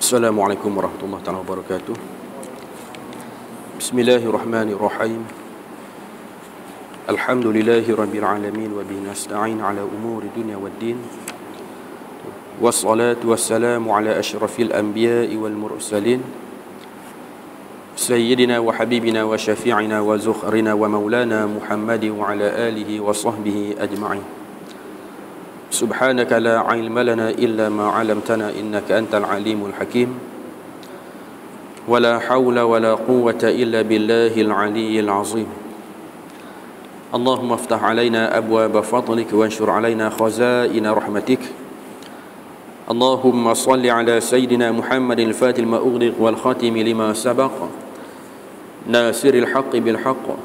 Assalamualaikum warahmatullahi wabarakatuh. Bismillahirrahmanirrahim. Alhamdulillahi rabbil alamin wa bihi nasta'in ala umuri dunya waddin. Wassalatu wassalamu ala asyrafil anbiya'i wal mursalin sayyidina wa habibina wa syafi'ina wa zukhrina wa maulana Muhammadin wa ala alihi wa sahbihi ajma'in. Subhanaka la ilma lana illa ma 'allamtana innaka antal alimul hakim. Wala hawla wala quwwata illa billahil aliyyil azim. Allahumma iftah 'alaina abwaaba fadlik wa anshur 'alaina khazaina rahmatik. Allahumma salli 'ala sayyidina Muhammadil fatil ma ughliq wal khatimi lima sabaq nasiril haqqi bil haqq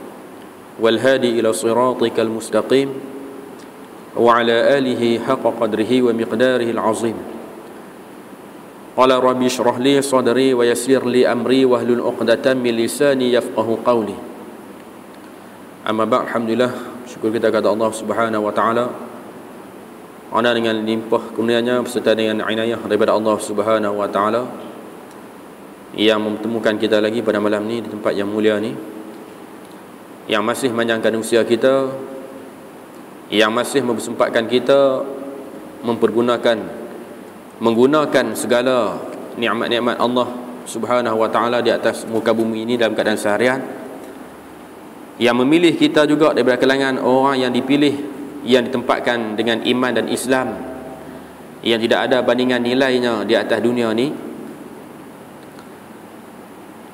wal hadi ila siratikal mustaqim wa ala alihi haqqa qadrihi wa miqdarihi al-azim. Qala rabbi shrah li sadri wa yassir li amri wahlul 'uqdatam min lisani yafqahu qawli. Amma ba'd, alhamdulillah, syukur kita kepada Allah Subhanahu wa taala kerana dengan limpah kurnianya beserta dengan inayah daripada Allah Subhanahu wa taala yang mempertemukan kita lagi pada malam ni di tempat yang mulia ni, yang masih memanjangkan usia kita, yang masih mempersempatkan kita menggunakan segala nikmat-nikmat Allah Subhanahu wa taala di atas muka bumi ini dalam keadaan seharian, yang memilih kita juga daripada kalangan orang yang dipilih, yang ditempatkan dengan iman dan Islam, yang tidak ada bandingan nilainya di atas dunia ni.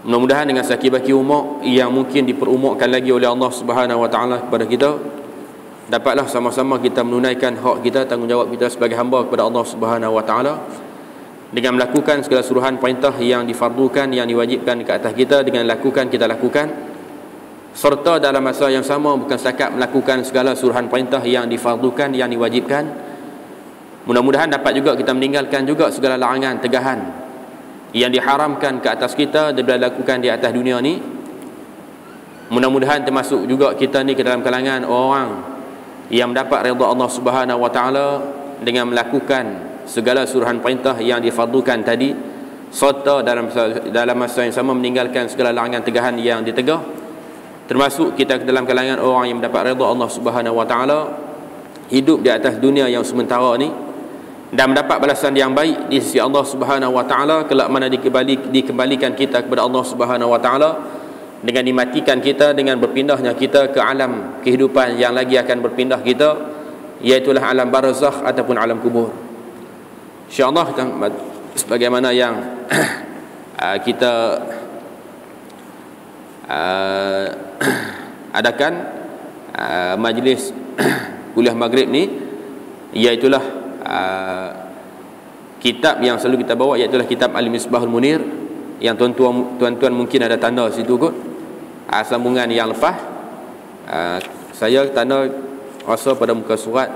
Mudah-mudahan dengan sakit-baki umur yang mungkin diperumurkan lagi oleh Allah Subhanahu wa taala kepada kita, dapatlah sama-sama kita menunaikan hak kita, tanggungjawab kita sebagai hamba kepada Allah Subhanahu wa taala dengan melakukan segala suruhan perintah yang difardukan, yang diwajibkan ke atas kita, dengan lakukan kita lakukan, serta dalam masa yang sama bukan setakat melakukan segala suruhan perintah yang difardukan, yang diwajibkan, mudah-mudahan dapat juga kita meninggalkan juga segala larangan, tegahan yang diharamkan ke atas kita daripada lakukan di atas dunia ni. Mudah-mudahan termasuk juga kita ni ke dalam kalangan orang yang mendapat redha Allah Subhanahu wa taala dengan melakukan segala suruhan perintah yang difardukan tadi, serta dalam masa yang sama meninggalkan segala larangan tegahan yang ditegah. Termasuk kita ke dalam kalangan orang yang mendapat redha Allah Subhanahu wa taala, hidup di atas dunia yang sementara ni dan mendapat balasan yang baik di sisi Allah Subhanahu wa taala kelak mana dikembalikan kita kepada Allah Subhanahu wa taala dengan dimatikan kita, dengan berpindahnya kita ke alam kehidupan yang lagi akan berpindah kita, iaitulah alam barzakh ataupun alam kubur. InsyaAllah sebagaimana yang kita adakan majlis kuliah maghrib ni, iaitulah kitab yang selalu kita bawa, iaitulah kitab Al-Misbahul Munir, yang tuan-tuan mungkin ada tanda situ kot. Sambungan yang lepas saya tanda rasa pada muka surat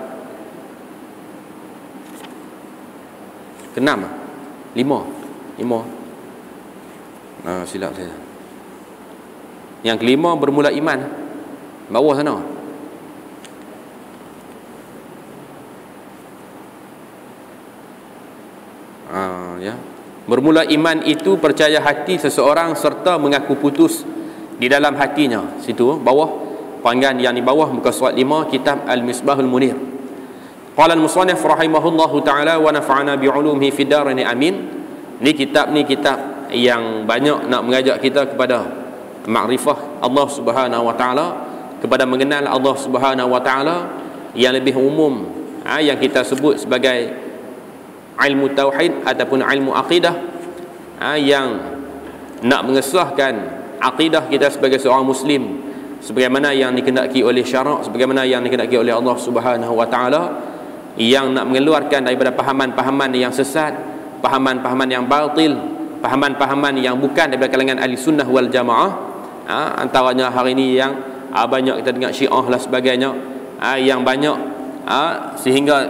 ke-6 5 silap saya. Yang kelima bermula iman, bawah sana. Ya. Bermula iman itu percaya hati seseorang serta mengaku putus di dalam hatinya. Situ bawah, panggan yang di bawah muka surat 5 kitab Al-Misbahul Munir. Qala al-musannif rahimahullahu taala wa nafa'ana bi'ulumihi fid darain amin. Ni kitab yang banyak nak mengajak kita kepada makrifah Allah Subhanahu wa taala, kepada mengenal Allah Subhanahu wa taala yang lebih umum, yang kita sebut sebagai ilmu tauhid ataupun ilmu akidah, yang nak mengesahkan akidah kita sebagai seorang muslim sebagaimana yang dikehendaki oleh syarak, sebagaimana yang dikehendaki oleh Allah Subhanahu wa taala, yang nak mengeluarkan daripada pahaman-pahaman yang sesat, pahaman-pahaman yang batil, pahaman-pahaman yang bukan daripada kalangan ahli sunnah wal jamaah. Antaranya hari ini yang banyak kita dengar Syiah lah sebagainya, yang banyak sehingga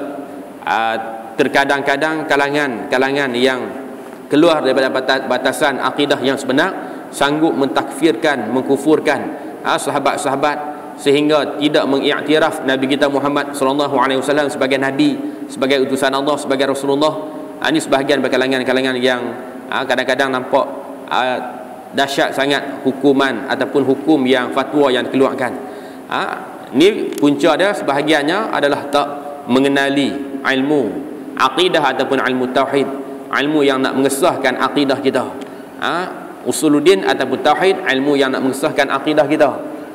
terkadang-kadang kalangan yang keluar daripada batasan akidah yang sebenar sanggup mentakfirkan, mengkufurkan sahabat-sahabat sehingga tidak mengiktiraf Nabi kita Muhammad sallallahu alaihi wasallam sebagai nabi, sebagai utusan Allah, sebagai Rasulullah. Ini sebahagian kalangan-kalangan yang kadang-kadang nampak dahsyat sangat hukuman ataupun hukum yang fatwa yang dikeluarkan. Ni punca dia sebahagiannya adalah tak mengenali ilmu akidah ataupun ilmu tauhid, ilmu yang nak mengesahkan akidah kita. Usuluddin ataupun tauhid, ilmu yang nak mengesahkan akidah kita.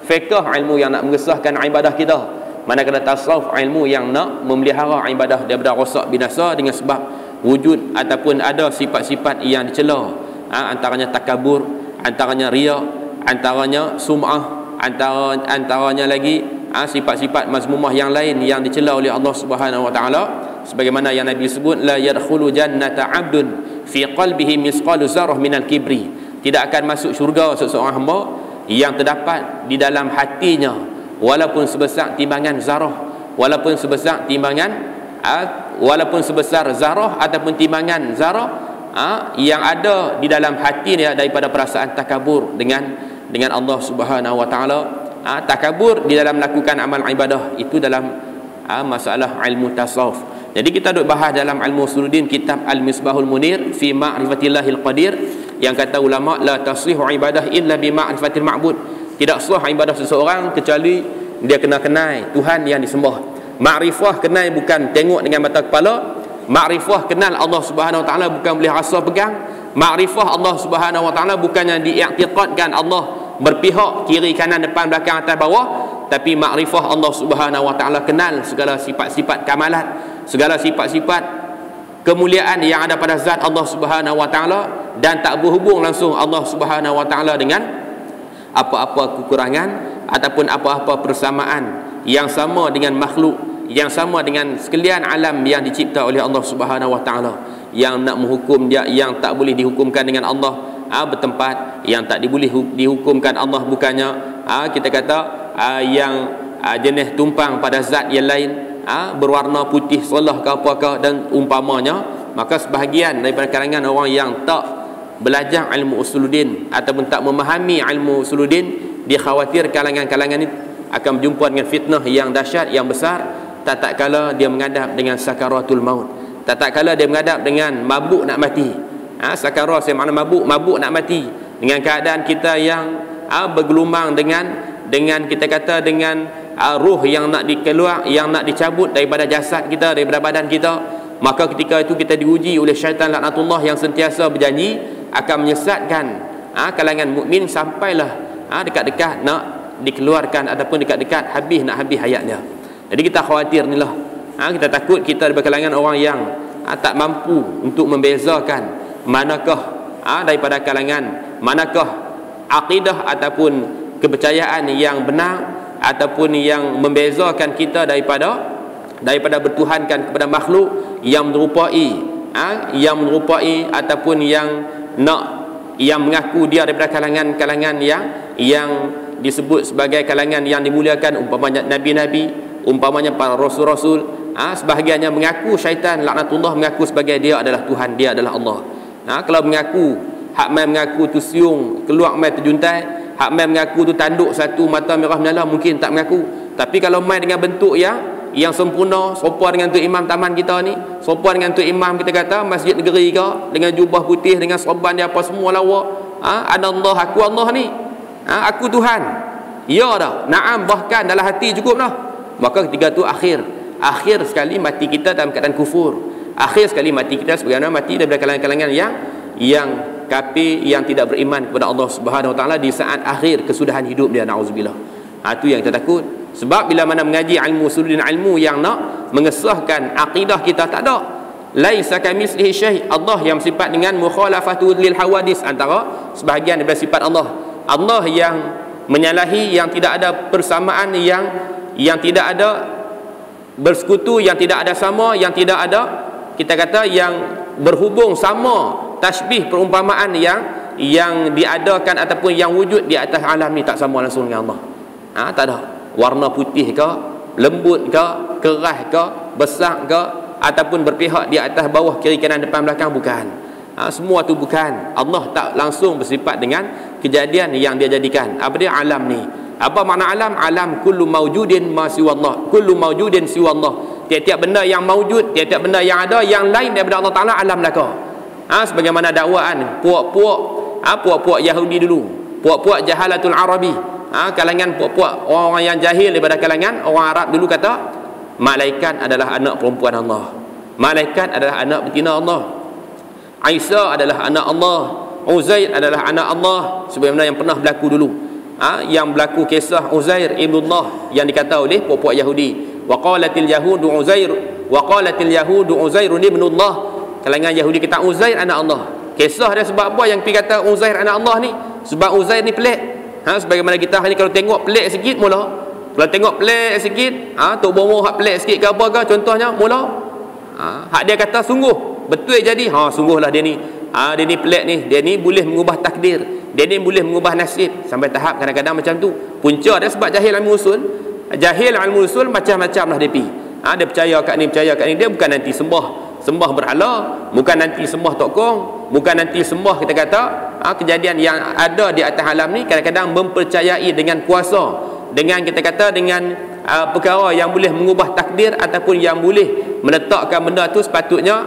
Fiqh, ilmu yang nak mengesahkan ibadah kita. Manakala tasawuf, ilmu yang nak memelihara ibadah daripada rosak binasa dengan sebab wujud ataupun ada sifat-sifat yang dicela. Antaranya takabur, antaranya riya, antaranya sum'ah, antaranya lagi sifat-sifat mazmumah yang lain yang dicela oleh Allah Subhanahu wa taala, sebagaimana yang Nabi sebut, la yadkhulu jannata 'abdun fi qalbihi misqalu zarrah minal kibri. Tidak akan masuk syurga seseorang hamba yang terdapat di dalam hatinya walaupun sebesar timbangan zarah, walaupun sebesar zarah ataupun timbangan zarah yang ada di dalam hati dia daripada perasaan takabur dengan Allah Subhanahu wa taala. Takabur di dalam melakukan amal ibadah itu dalam masalah ilmu tasawuf. Jadi kita duk bahas dalam ilmu usuluddin kitab Al-Misbahul Munir fi Ma'rifatillahil Qadir, yang kata ulama la tasrihu ibadah illa bi ma'rifatil ma'bud. Tidak sah ibadah seseorang kecuali dia kena kenal Tuhan yang disembah. Ma'rifah kenal bukan tengok dengan mata kepala. Ma'rifah kenal Allah Subhanahu wa taala bukan boleh rasa pegang. Ma'rifah Allah Subhanahu wa taala bukannya diiktiqadkan Allah berpihak kiri kanan depan belakang atas bawah, tapi makrifah Allah Subhanahu wa taala, kenal segala sifat-sifat kamalat, segala sifat-sifat kemuliaan yang ada pada zat Allah Subhanahu wa taala, dan tak berhubung langsung Allah Subhanahu wa taala dengan apa-apa kekurangan ataupun apa-apa persamaan yang sama dengan makhluk, yang sama dengan sekalian alam yang dicipta oleh Allah Subhanahu wa taala. Yang nak menghukum dia, yang tak boleh dihukumkan dengan Allah bertempat, yang tak boleh dihukumkan Allah bukannya kita kata yang jenis tumpang pada zat yang lain, berwarna putih solah ke apakah dan umpamanya. Maka sebahagian daripada kalangan orang yang tak belajar ilmu usuluddin ataupun tak memahami ilmu usuluddin, dia khawatir kalangan-kalangan ini akan berjumpa dengan fitnah yang dahsyat, yang besar, tak kala dia menghadap dengan sakaratul maut, tak kala dia menghadap dengan mabuk nak mati. Sakarat saya makna mabuk nak mati, dengan keadaan kita yang bergelumang dengan kita kata dengan ruh yang nak dikeluar, yang nak dicabut daripada jasad kita, daripada badan kita. Maka ketika itu kita diuji oleh syaitan laknatullah yang sentiasa berjanji akan menyesatkan kalangan mukmin sampailah dekat-dekat nak dikeluarkan ataupun dekat-dekat habis hayat dia. Jadi kita khawatir ni lah, kita takut kita daripada kalangan orang yang tak mampu untuk membezakan manakah daripada kalangan, manakah akidah ataupun kepercayaan yang benar ataupun yang membezakan kita daripada bertuhankan kepada makhluk yang menyerupai ataupun yang mengaku dia daripada kalangan yang disebut sebagai kalangan yang dimuliakan, umpamanya nabi-nabi, umpamanya para rasul-rasul. Sebahagiannya mengaku, syaitan laknatullah mengaku sebagai dia adalah Tuhan, dia adalah Allah. Kalau mengaku, hak mai mengaku tu siung keluar mai terjuntai, hak mai mengaku tu tanduk satu mata merah menyala, mungkin tak mengaku. Tapi kalau mai dengan bentuk yang sempurna, serupa dengan tu imam taman kita ni, serupa dengan tu imam kita kata masjid negeri ke, dengan jubah putih, dengan serban dia apa semua lawa, ada Allah, aku Allah ni, aku Tuhan, ya dah, na'am, bahkan dalam hati cukup dah. Maka ketika tu akhir sekali mati kita dalam keadaan kufur. Akhir sekali mati kita sebagaimana mati daripada kalangan-kalangan yang kafir, yang tidak beriman kepada Allah Subhanahu wa taala di saat akhir kesudahan hidup dia, naudzubillah. Itu yang kita takut. Sebab bila mana mengaji ilmu usuluddin, ilmu yang nak mengesahkan akidah kita, tak ada laisa kamitslihi syai'. Allah yang sifat dengan mukhalafatu lil hawadis, antara sebahagian daripada sifat Allah. Allah yang menyalahi, yang tidak ada persamaan, yang tidak ada bersekutu, yang tidak ada sama, yang tidak ada kita kata yang berhubung sama, tasbih perumpamaan yang diadakan ataupun yang wujud di atas alam ni tak sama langsung dengan Allah. Tak ada warna putih ke, lembut ke, keras ke, besar ke, ataupun berpihak di atas bawah, kiri kanan depan belakang, bukan. Semua tu bukan. Allah tak langsung bersifat dengan kejadian yang dia jadikan. Apa dia alam ni? Apa makna alam? Alam kullu mawjudin ma siwallah, kullu mawjudin siwallah. Tiap-tiap benda yang mawjud, tiap-tiap benda yang ada yang lain daripada Allah Taala, alam laka. Sebagaimana dakwaan puak-puak Yahudi dulu, puak-puak jahalatul Arabi, kalangan puak-puak orang yang jahil daripada kalangan orang Arab dulu kata malaikat adalah anak perempuan Allah, malaikat adalah anak betina Allah, Isa adalah anak Allah, Uzair adalah anak Allah, sebagaimana yang pernah berlaku dulu. Yang berlaku kisah Uzair ibnullah yang dikata oleh puak-puak Yahudi. Wa qalatil yahudu Uzair ibnullah. Kalangan Yahudi kata Uzair anak Allah. Kisah dia sebab apa yang pergi kata Uzair anak Allah ni? Sebab Uzair ni pelik. Sebagaimana kita ni kalau tengok pelik sikit mula. Kalau tengok pelik sikit, tok bomo hak pelik sikit ke apa ke contohnya mula. Hak dia kata sungguh betul jadi, sungguhlah dia ni. Dia ni pelik ni, dia ni boleh mengubah takdir, dia ni boleh mengubah nasib. Sampai tahap kadang-kadang macam tu. Punca dia sebab jahil ilmu usul. Jahil ilmu usul macam-macam lah dia pergi. Dia percaya kat ni, percaya kat ni. Dia bukan nanti sembah berhala, bukan nanti sembah tokong, bukan nanti sembah kita kata kejadian yang ada di atas alam ni. Kadang-kadang mempercayai dengan kuasa, dengan kita kata dengan perkara yang boleh mengubah takdir ataupun yang boleh meletakkan benda tu sepatutnya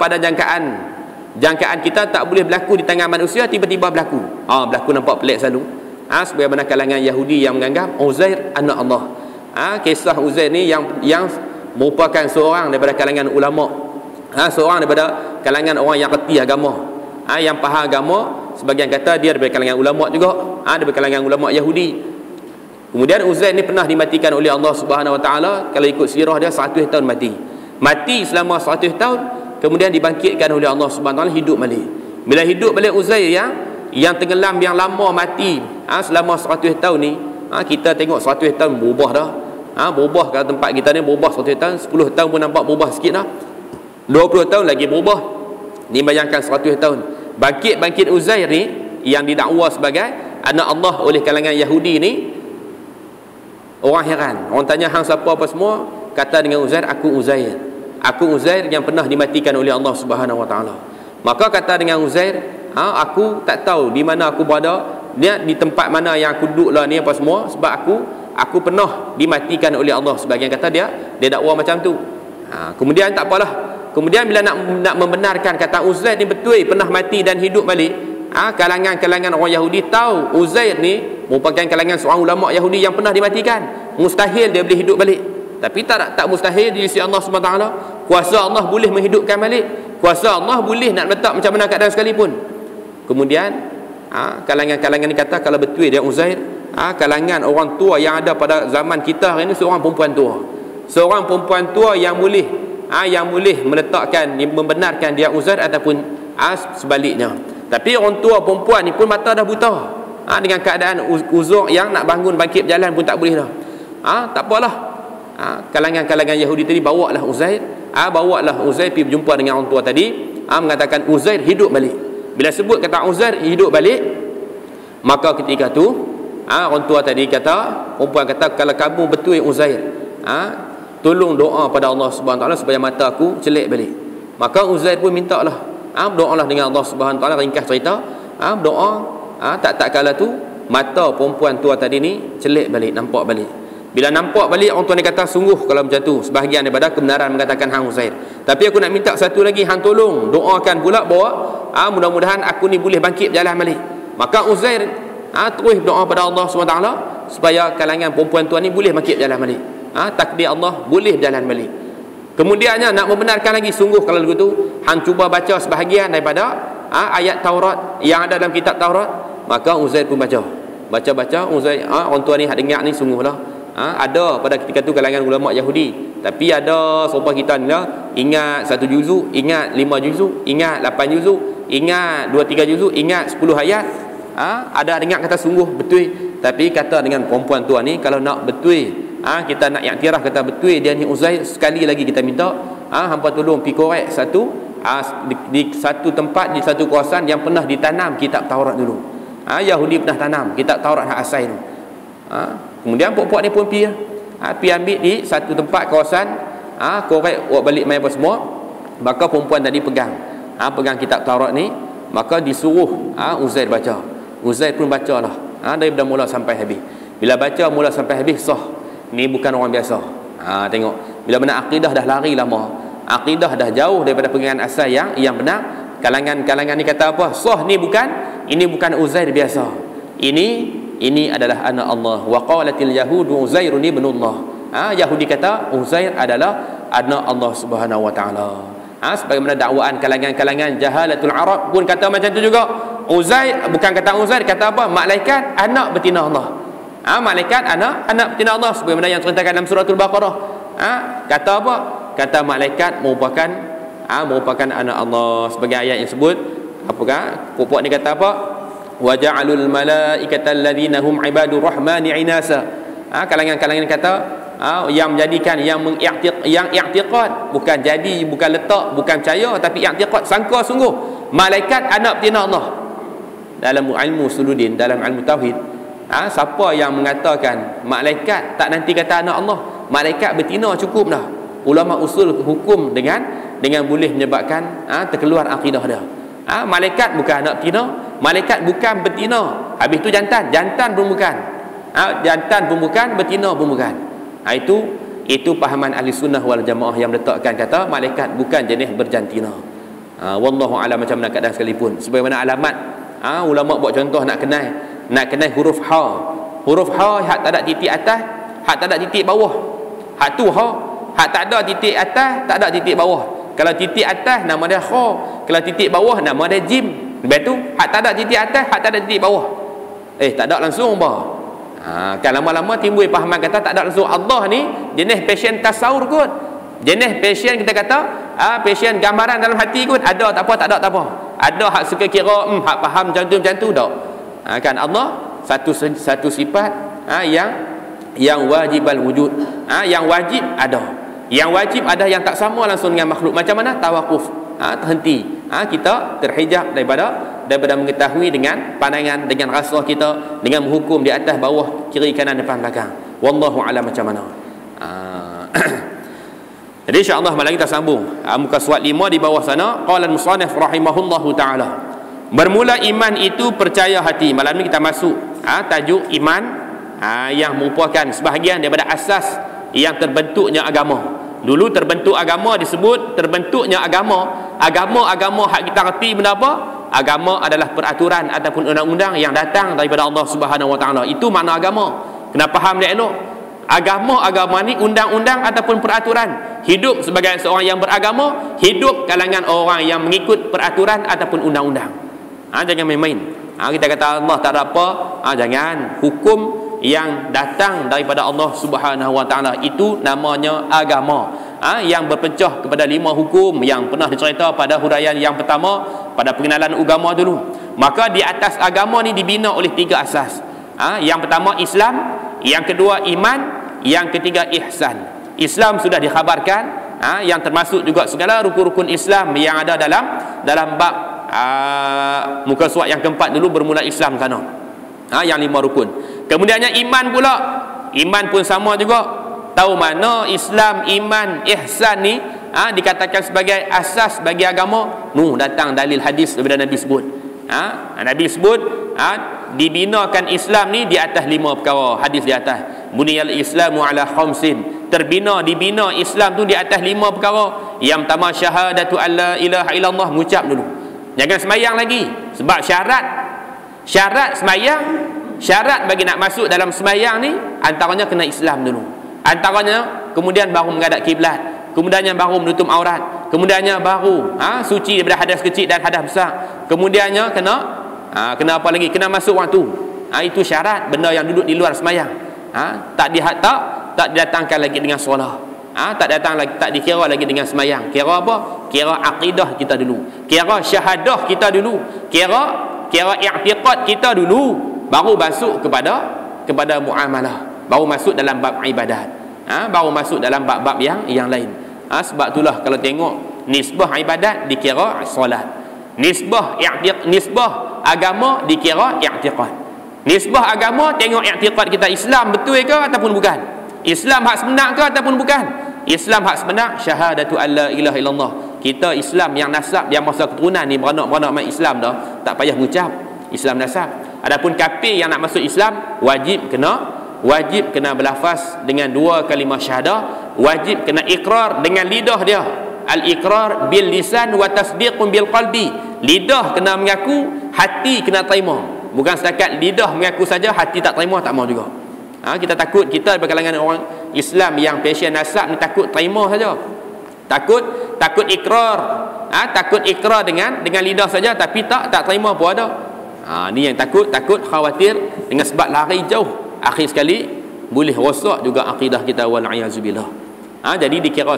pada jangkaan kita tak boleh berlaku di tangan manusia, tiba-tiba berlaku. Berlaku nampak pelik selalu. Sebagaimana kalangan Yahudi yang menganggap Uzair anak Allah. Kisah Uzair ni yang merupakan seorang daripada kalangan ulama, seorang daripada kalangan orang yang reti agama, yang faham agama. Sebagian kata dia daripada kalangan ulama juga, daripada kalangan ulama Yahudi. Kemudian Uzair ni pernah dimatikan oleh Allah Subhanahu Wa Taala. Kalau ikut sirah dia 100 tahun mati selama 100 tahun, kemudian dibangkitkan oleh Allah Subhanahu Wa Taala, hidup balik. Bila hidup balik Uzair yang tenggelam, yang lama mati selama 100 tahun ni, kita tengok 100 tahun berubah dah. Berubah kat tempat kita ni, berubah 100 tahun, 10 tahun pun nampak berubah sikit dah, 20 tahun lagi berubah. Ni bayangkan 100 tahun. Bangkit Uzair ni yang didakwa sebagai anak Allah oleh kalangan Yahudi ni, orang heran. Orang tanya hang siapa apa semua, kata dengan Uzair, aku Uzair yang pernah dimatikan oleh Allah Subhanahu Wa Taala. Maka kata dengan Uzair, aku tak tahu di mana aku berada, dia di tempat mana yang aku duduk lah ni apa semua, sebab aku pernah dimatikan oleh Allah. Sebagian kata dia dakwa macam tu. Kemudian tak apalah. Kemudian bila nak membenarkan kata Uzair ni betul pernah mati dan hidup balik, kalangan orang Yahudi tahu Uzair ni merupakan kalangan seorang ulama Yahudi yang pernah dimatikan. Mustahil dia boleh hidup balik. Tapi tak mustahil di sisi Allah SWT. Kuasa Allah boleh menghidupkan balik. Kuasa Allah boleh nak letak macam mana keadaan sekalipun. Kemudian kalangan-kalangan ni kata kalau betul dia Uzair, kalangan orang tua yang ada pada zaman kita hari ni, seorang perempuan tua yang boleh meletakkan, membenarkan dia Uzair ataupun sebaliknya. Tapi orang tua perempuan ni pun mata dah buta, dengan keadaan uzur yang nak bangkit berjalan pun tak boleh dah. Tak apalah. Kalangan-kalangan Yahudi tadi bawalah Uzair pergi berjumpa dengan orang tua tadi, mengatakan Uzair hidup balik. Bila sebut kata Uzair hidup balik, maka ketika tu orang tua tadi kata, perempuan kata, kalau kamu betul Uzair, tolong doa pada Allah Subhanahu Wa Taala supaya mata aku celik balik. Maka Uzair pun minta lah, berdoalah dengan Allah Subhanahu Wa Taala. Ringkas cerita, berdoa, tak kala tu mata perempuan tua tadi ni celik balik, nampak balik. Bila nampak balik, orang tua ni kata, sungguh kalau macam tu sebahagian daripada kebenaran mengatakan hang Uzair. Tapi aku nak minta satu lagi, hang tolong doakan pula bahawa mudah-mudahan aku ni boleh bangkit berjalan balik. Maka Uzair terus doa pada Allah SWT supaya kalangan perempuan tua ni boleh bangkit berjalan balik. Takdir Allah boleh berjalan balik. Kemudiannya nak membenarkan lagi, sungguh kalau begitu hang cuba baca sebahagian daripada ayat Taurat yang ada dalam kitab Taurat. Maka Uzair pun baca Uzair, orang tua ni hak dengar ni sungguhlah ada pada ketika tu kalangan ulama Yahudi. Tapi ada serupa kita ni lah, ingat 1 juzuk, ingat 5 juzuk, ingat 8 juzuk, ingat 2-3 juzuk, ingat 10 ayat. Ada dengar kata sungguh betul. Tapi kata dengan perempuan tua ni, kalau nak betul, kita nak iktiraf kata betul dia ni Uzair, sekali lagi kita minta hampa tolong pergi korek di satu tempat, di satu kawasan yang pernah ditanam kitab Taurat dulu. Yahudi pernah tanam kitab Taurat hak asal tu. Kemudian puak-puak ni pun pergi ambil di satu tempat kawasan, korek buat balik main apa semua. Maka perempuan tadi pegang kitab Taurat ni, maka disuruh Uzair baca. Uzair pun bacalah daripada mula sampai habis. Bila baca mula sampai habis, sah. Ni bukan orang biasa. Tengok, bila benar akidah dah lari lama, akidah dah jauh daripada pegangan asal yang benar. Kalangan-kalangan ni kata apa? Sah ni ini bukan Uzair biasa. Ini adalah anak Allah. Wa qalatil yahudu Uzairun ibnullah. Yahudi kata Uzair adalah anak Allah Subhanahu wa taala. Sebagaimana dakwaan kalangan-kalangan jahalatul Arab pun kata macam tu juga. Uzair bukan kata Uzair, kata apa? Malaikat anak betina Allah. Malaikat anak betina Allah, sebagaimana yang terceritakan dalam suratul Baqarah. Kata apa? Kata malaikat merupakan anak Allah. Sebagai ayat yang sebut, apakah pokok ni kata apa? Wa ja'alul malaikata alladhina hum ibadur rahmani inasa. Kalangan-kalangan kata yang menjadikan yang i'tiqad, bukan jadi, bukan letak, bukan percaya, tapi i'tiqad, sangka sungguh malaikat anak betina Allah. Dalam ilmu suludin, dalam ilmu tauhid, siapa yang mengatakan malaikat tak nanti kata anak Allah, malaikat betina cukup dah. Ulama usul hukum dengan boleh menyebabkan terkeluar akidah dia. Malaikat bukan anak betina, malaikat bukan betina, habis tu jantan pun bukan. Jantan pun bukan, betina pun bukan. Itu pahaman ahli sunnah wal jamaah yang meletakkan kata malaikat bukan jenis berjantina. Wallahu a'lam macam mana keadaan sekalipun. Sebagaimana alamat, ulama buat contoh nak kenal huruf ha. Huruf ha hak tak ada titik atas, hak tak ada titik bawah. Hak tu ha, hak tak ada titik atas, tak ada titik bawah. Kalau titik atas nama dia kha, kalau titik bawah nama dia jim. Lepas tu hak tak ada titik atas, hak tak ada titik bawah. Tak ada langsung bah. Kan lama-lama timbul pahaman kata tak ada langsung. Allah ni jenis passion tasawur kot. Jenis passion kita kata passion gambaran dalam hati kot. Ada tak apa, tak apa. Ada hak suka kira hak faham macam tu dak. Kan Allah satu sifat yang wajibal wujud. Yang wajib ada. Yang wajib ada yang tak sama langsung dengan makhluk. Macam mana? Tawakuf. Terhenti. Kita terhijab daripada mengetahui dengan pandangan, dengan rasa kita, dengan menghukum di atas, bawah, kiri, kanan, depan, belakang. Wallahu a'lam macam mana. Jadi insya-Allah malam kita sambung muka surat 5 di bawah sana. Qala al-musannif rahimahullahu taala. Bermula iman itu percaya hati. Malam ni kita masuk tajuk iman yang merupakan sebahagian daripada asas yang terbentuknya agama. Dulu terbentuk agama disebut terbentuknya agama. Agama hak kita reti benda apa? Agama adalah peraturan ataupun undang-undang yang datang daripada Allah Subhanahu wa taala. Itu makna agama. Kena faham dia elok. Agama ni undang-undang ataupun peraturan. Hidup sebagai seorang yang beragama, hidup kalangan orang yang mengikut peraturan ataupun undang-undang. Jangan main-main. Kita kata Allah tak ada apa, jangan. Hukum yang datang daripada Allah Subhanahu wa taala itu namanya agama. Yang berpecah kepada 5 hukum yang pernah dicerita pada huraian yang pertama pada pengenalan agama dulu. Maka di atas agama ni dibina oleh 3 asas. Yang pertama Islam, yang kedua iman, yang ketiga ihsan. Islam sudah dikhabarkan, yang termasuk juga segala rukun-rukun Islam yang ada dalam bab muka surat yang keempat dulu bermula Islam sana. Yang 5 rukun. Kemudiannya iman pula. Iman pun sama juga. Tahu mana Islam, iman, ihsan ni dikatakan sebagai asas bagi agama. Datang dalil hadis daripada Nabi sebut. Nabi sebut dibinakan Islam ni di atas 5 perkara. Hadis di atas. Buniyal Islamu ala khamsin. Dibina Islam tu di atas 5 perkara. Yang pertama syahadatu alla ilaha illallah, mengucap dulu. Jangan semayang lagi. Sebab syarat semayang, syarat bagi nak masuk dalam semayang ni antaranya kena Islam dulu. Antaranya kemudian baru menghadap kiblat, kemudiannya baru menutup aurat, kemudiannya baru suci daripada hadas kecil dan hadas besar, kemudiannya kena apa lagi? Kena masuk waktu. Itu syarat benda yang duduk di luar semayang. Tak didatangkan lagi dengan solat. Tak dikira lagi dengan semayang. Kira apa? Kira akidah kita dulu, kira syahadah kita dulu, kira i'tiqad kita dulu, baru masuk kepada muamalah, baru masuk dalam bab ibadat, baru masuk dalam bab-bab yang lain. Sebab itulah kalau tengok nisbah ibadat dikira solat, nisbah agama dikira i'tiqad. Nisbah agama tengok i'tiqad kita Islam betul ke ataupun bukan, Islam hak sebenar ke ataupun bukan. Islam hak sebenar syahadatu alla ilaha illallah. Kita Islam yang nasab, yang masa keturunan ni beranak mak Islam dah, tak payah mengucap Islam nasab. Adapun kafir yang nak masuk Islam wajib kena berlafaz dengan 2 kalimah syahadah, wajib kena ikrar dengan lidah dia. Al-iqrar bil lisan wa tasdiqun bil qalbi. lidah kena mengaku, hati kena terima. Bukan setakat lidah mengaku saja, hati tak terima, tak mau juga. Kita takut, kita berkalangan orang Islam yang passion nasab ni takut terima saja. Takut ikrar. Takut ikrar dengan lidah saja tapi tak terima pun ada. Ni yang takut khawatir dengan sebab lari jauh. Akhir sekali boleh rosak juga akidah kita, wal iazubillah. Jadi dikira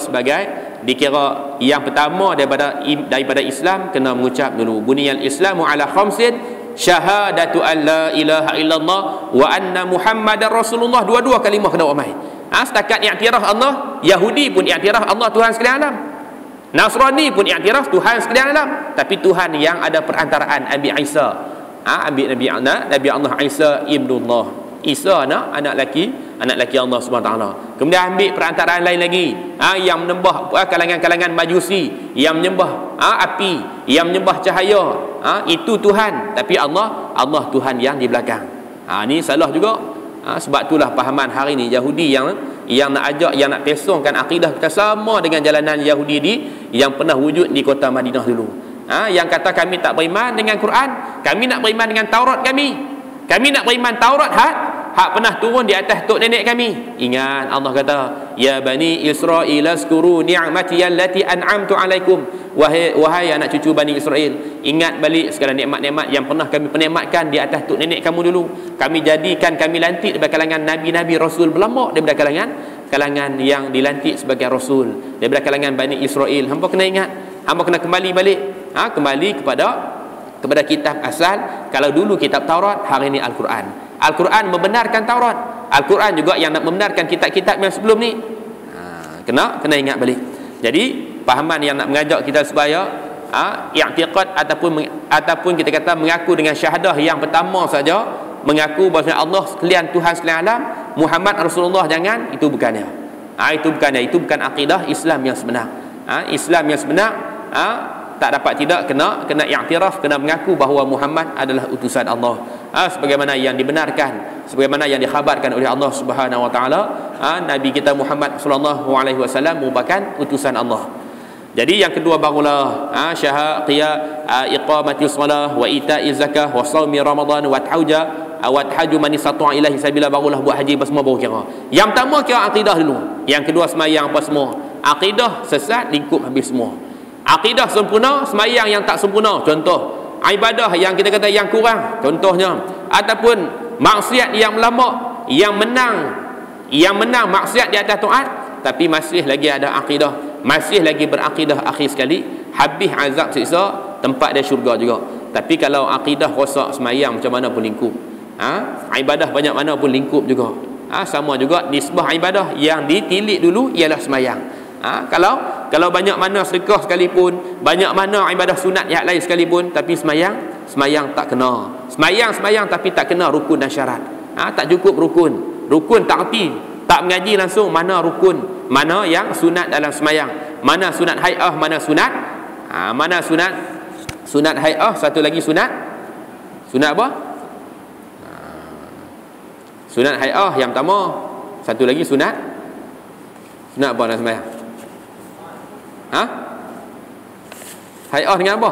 yang pertama daripada Islam kena mengucap dulu buniyal islamu ala khamsin syahadatu an la ilaha illallah wa anna muhammadar rasulullah. Dua-dua kalimah kena ramai. Setakat iktiraf Allah, Yahudi pun iktiraf Allah Tuhan sekalian alam, Nasrani pun iktiraf Tuhan sekalian alam, tapi Tuhan yang ada perantaraan Nabi Isa. Nabi Allah Isa ibnullah. Isa anak laki Allah Subhanahu taala. Kemudian ambil perantaraan lain lagi, yang menyembah kalangan-kalangan Majusi, yang menyembah api, yang menyembah cahaya. Itu Tuhan, tapi Allah Tuhan yang di belakang. Ni salah juga. Sebab itulah pahaman hari ni Yahudi yang nak ajak, yang nak pesongkan akidah kita sama dengan jalanan Yahudi yang pernah wujud di kota Madinah dulu. Yang kata kami tak beriman dengan Quran, kami nak beriman dengan Taurat kami. Kami nak beriman Taurat hak pernah turun di atas tok nenek kami. Ingat Allah kata, ya bani Israil azkuru ni'mati allati an'amtu alaikum. Wahai anak cucu Bani Israel, ingat balik segala nikmat-nikmat yang pernah kami penikmatkan di atas tok nenek kamu dulu. Kami jadikan, kami lantik daripada kalangan nabi-nabi rasul berlama, daripada kalangan yang dilantik sebagai rasul, daripada kalangan Bani Israel. Hampa kena ingat, hampa kena kembali balik, kembali kepada kitab asal. Kalau dulu kitab Taurat, hari ini Al-Quran. Al-Quran membenarkan Taurat. Al-Quran juga yang nak membenarkan kitab-kitab yang sebelum ni. Kena ingat balik. Jadi pahaman yang nak mengajak kita supaya i'tiqad ataupun kita kata mengaku dengan syahadah yang pertama saja, mengaku bahawa Allah sekalian Tuhan sekalian alam, Muhammad Rasulullah, jangan, itu bukannya. Itu bukan akidah Islam yang sebenar. Islam yang sebenar tak dapat tidak kena i'tiraf, kena mengaku bahawa Muhammad adalah utusan Allah, sebagaimana yang dibenarkan, sebagaimana yang dikhabarkan oleh Allah Subhanahu wa taala. Nabi kita Muhammad sallallahu alaihi wasallam merupakan utusan Allah. Jadi yang kedua barulah iqamatis solah wa ita'iz zakah wa shaumi ramadan wa tahajju man istata'a ilaihi sabila, barulah buat haji semua baru kira. Yang pertama kira akidah dulu, yang kedua sembahyang apa semua. Akidah sesat lingkup habis semua. Akidah sempurna, sembahyang yang tak sempurna. Contoh, ibadah yang kita kata yang kurang, contohnya, ataupun maksiat yang melamak, yang menang maksiat di atas taat, tapi masih lagi ada akidah, masih lagi berakidah, akhir sekali habis azab siksa, tempat dia syurga juga. Tapi kalau akidah rosak, sembahyang macam mana pun lingkup, ibadah banyak mana pun lingkup juga. Sama juga nisbah ibadah yang ditilik dulu ialah sembahyang. Kalau banyak mana sedekah sekalipun, banyak mana ibadah sunat yang lain sekalipun, tapi semayang tak kena. Semayang tapi tak kena rukun dan syarat. Tak cukup rukun tak erti, tak mengaji langsung mana rukun, mana yang sunat dalam semayang, mana sunat hai'ah, mana sunat hai'ah, satu lagi sunat apa? Sunat hai'ah yang pertama, satu lagi sunat apa dalam semayang? Hai'ah dengan apa?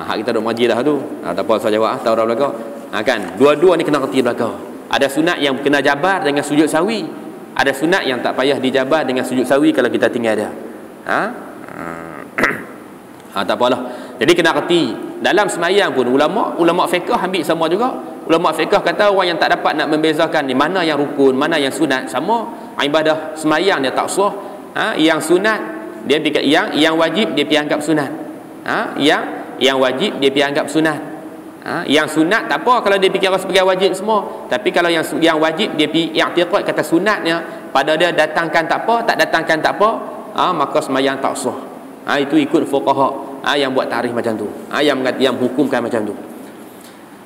Hak kita duk majlis dah tu. Tak apa saya jawab, tahu dah belaka. Kan dua-dua ni kena reti belaka. Ada sunat yang kena jabar dengan sujud sawi. Ada sunat yang tak payah dijabar dengan sujud sawi kalau kita tinggal dia. Tak apalah. Jadi kena reti. Dalam semayang pun ulama fiqh ambil sama juga. Ulama fiqh kata orang yang tak dapat nak membezakan ni mana yang rukun, mana yang sunat, sama ibadah semayang dia tak sah. Yang sunat dia yang wajib dia pianggap sunat. Yang wajib dia pianggap sunat. Yang sunat tak apa kalau dia fikir sebagai wajib semua. Tapi kalau yang wajib dia pi i'tiqad kata sunatnya pada dia datangkan tak apa, tak datangkan tak apa, maka semayang tak sah. Itu ikut fuqaha yang buat tarikh macam tu, yang hukumkan macam tu.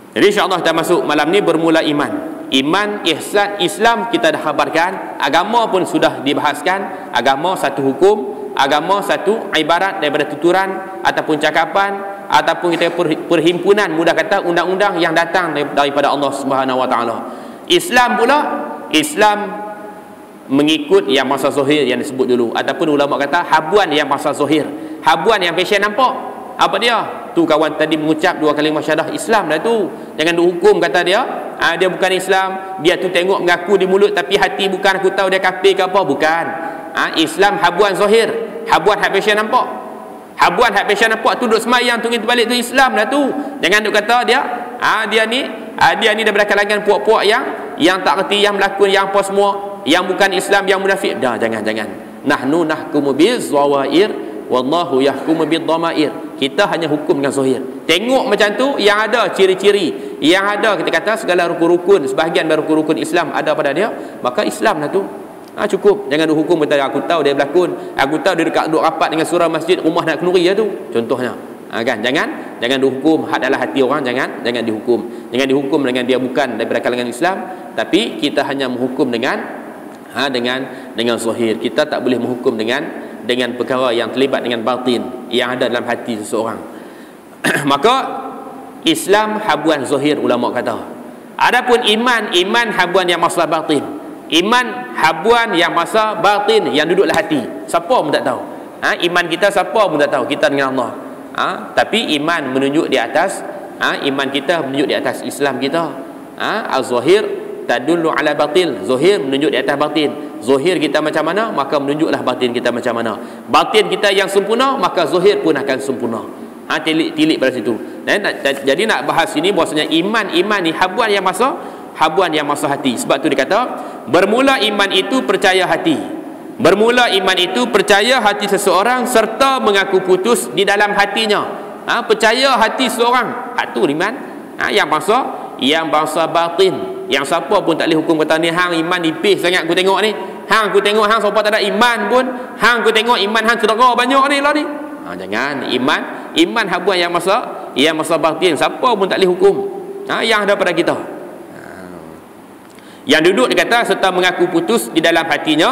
Jadi insya-Allah kita masuk malam ni bermula iman, ihsan, Islam kita dah khabarkan, agama pun sudah dibahaskan. Agama satu hukum, agama satu ibarat daripada tuturan ataupun cakapan ataupun kita perhimpunan, mudah kata undang-undang yang datang daripada Allah Subhanahu wa taala. Islam pula, Islam mengikut yang masa zahir yang disebut dulu, ataupun ulama kata habuan yang masa zahir. Habuan yang fashion nampak. Apa dia? Tu kawan tadi mengucap 2 kalimah syahadah Islam dah tu. Jangan dihukum kata dia. Dia bukan Islam. Dia tu tengok mengaku di mulut tapi hati bukan. Aku tahu dia kafir ke apa. Bukan. Islam habuan zahir. Habuan hak fashion nampak. Habuan hak fashion nampak tu duk semayang tunggu terbalik tu Islam dah tu. Jangan duk kata dia dia ni daripada kalangan puak-puak yang tak reti, yang melakon, yang apa semua, yang bukan Islam, yang munafik. Dah, jangan. Nahnu nahkumu biz-zawair wallahu yahkumu bid-dhamair. Kita hanya hukum dengan zahir. Tengok macam tu yang ada ciri-ciri, yang ada kita kata segala rukun-rukun, sebahagian dari rukun-rukun Islam ada pada dia, maka Islam lah tu. Cukup. Jangan dihukum kata aku tahu dia berlakon, aku tahu dia dekat duduk rapat dengan surah masjid, rumah nak kenuri tu. Contohnya. Kan, jangan dihukum hak dalam hati orang, jangan dihukum. Jangan dihukum dengan dia bukan daripada kalangan Islam, tapi kita hanya menghukum dengan zahir. Kita tak boleh menghukum dengan perkara yang terlibat dengan batin, yang ada dalam hati seseorang. Maka Islam habuan zahir, ulama kata. Adapun iman habuan yang masalah batin. Iman habuan yang masa batin, yang duduk dalam hati. Siapa pun tak tahu. Iman kita siapa pun tak tahu, kita dengan Allah. Tapi iman menunjuk di atas, iman kita menunjuk di atas Islam kita. Az-zahir tadullu ala batil. Zahir menunjuk di atas batin. Zahir kita macam mana, maka menunjuklah batin kita macam mana. Batin kita yang sempurna, maka zahir pun akan sempurna. Tilik pada situ. Jadi nak bahas ini bahasanya iman ni habuan yang masa hati. Sebab tu dia kata bermula iman itu percaya hati. Bermula iman itu percaya hati seseorang serta mengaku putus di dalam hatinya. Percaya hati seseorang. Hak tu iman. Yang bangsa batin. Yang siapa pun tak boleh hukum kata ni hang iman nipis sangat aku tengok ni. Hang aku tengok hang siapa tak ada iman pun, hang aku tengok iman hang cedera banyak ni lah ni. Jangan. Iman habuan yang masa batin. Siapa pun tak boleh hukum. Yang ada pada kita. Yang duduk dia kata serta mengaku putus di dalam hatinya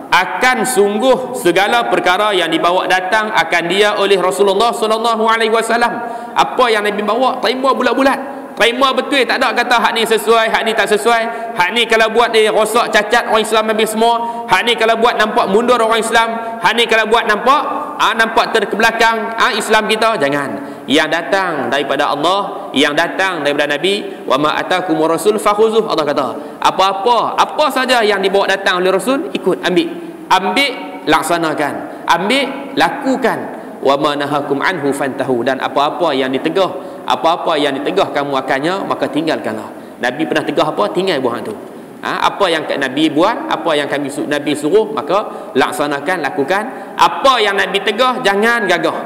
akan sungguh segala perkara yang dibawa datang akan dia oleh Rasulullah sallallahu alaihi wasallam. Apa yang Nabi bawa terima bulat-bulat, terima betul, tak ada kata hak ni sesuai, hak ni tak sesuai, hak ni kalau buat dia rosak cacat orang Islam habis semua, hak ni kalau buat nampak mundur orang Islam, hak ni kalau buat nampak terbelakang Islam kita. Jangan. Yang datang daripada Allah, yang datang daripada Nabi, wa ma atakumur rasul fakhuzuh. Allah kata apa saja yang dibawa datang oleh Rasul, ikut, ambil, laksanakan, ambil, lakukan. Wa ma nahakum anhu fantahu. Dan apa-apa yang ditegah kamu akannya, maka tinggalkanlah. Nabi pernah tegah apa, tinggal buat tu. Apa yang Nabi buat, apa yang Nabi suruh, maka laksanakan, lakukan. Apa yang Nabi tegah, jangan gagah.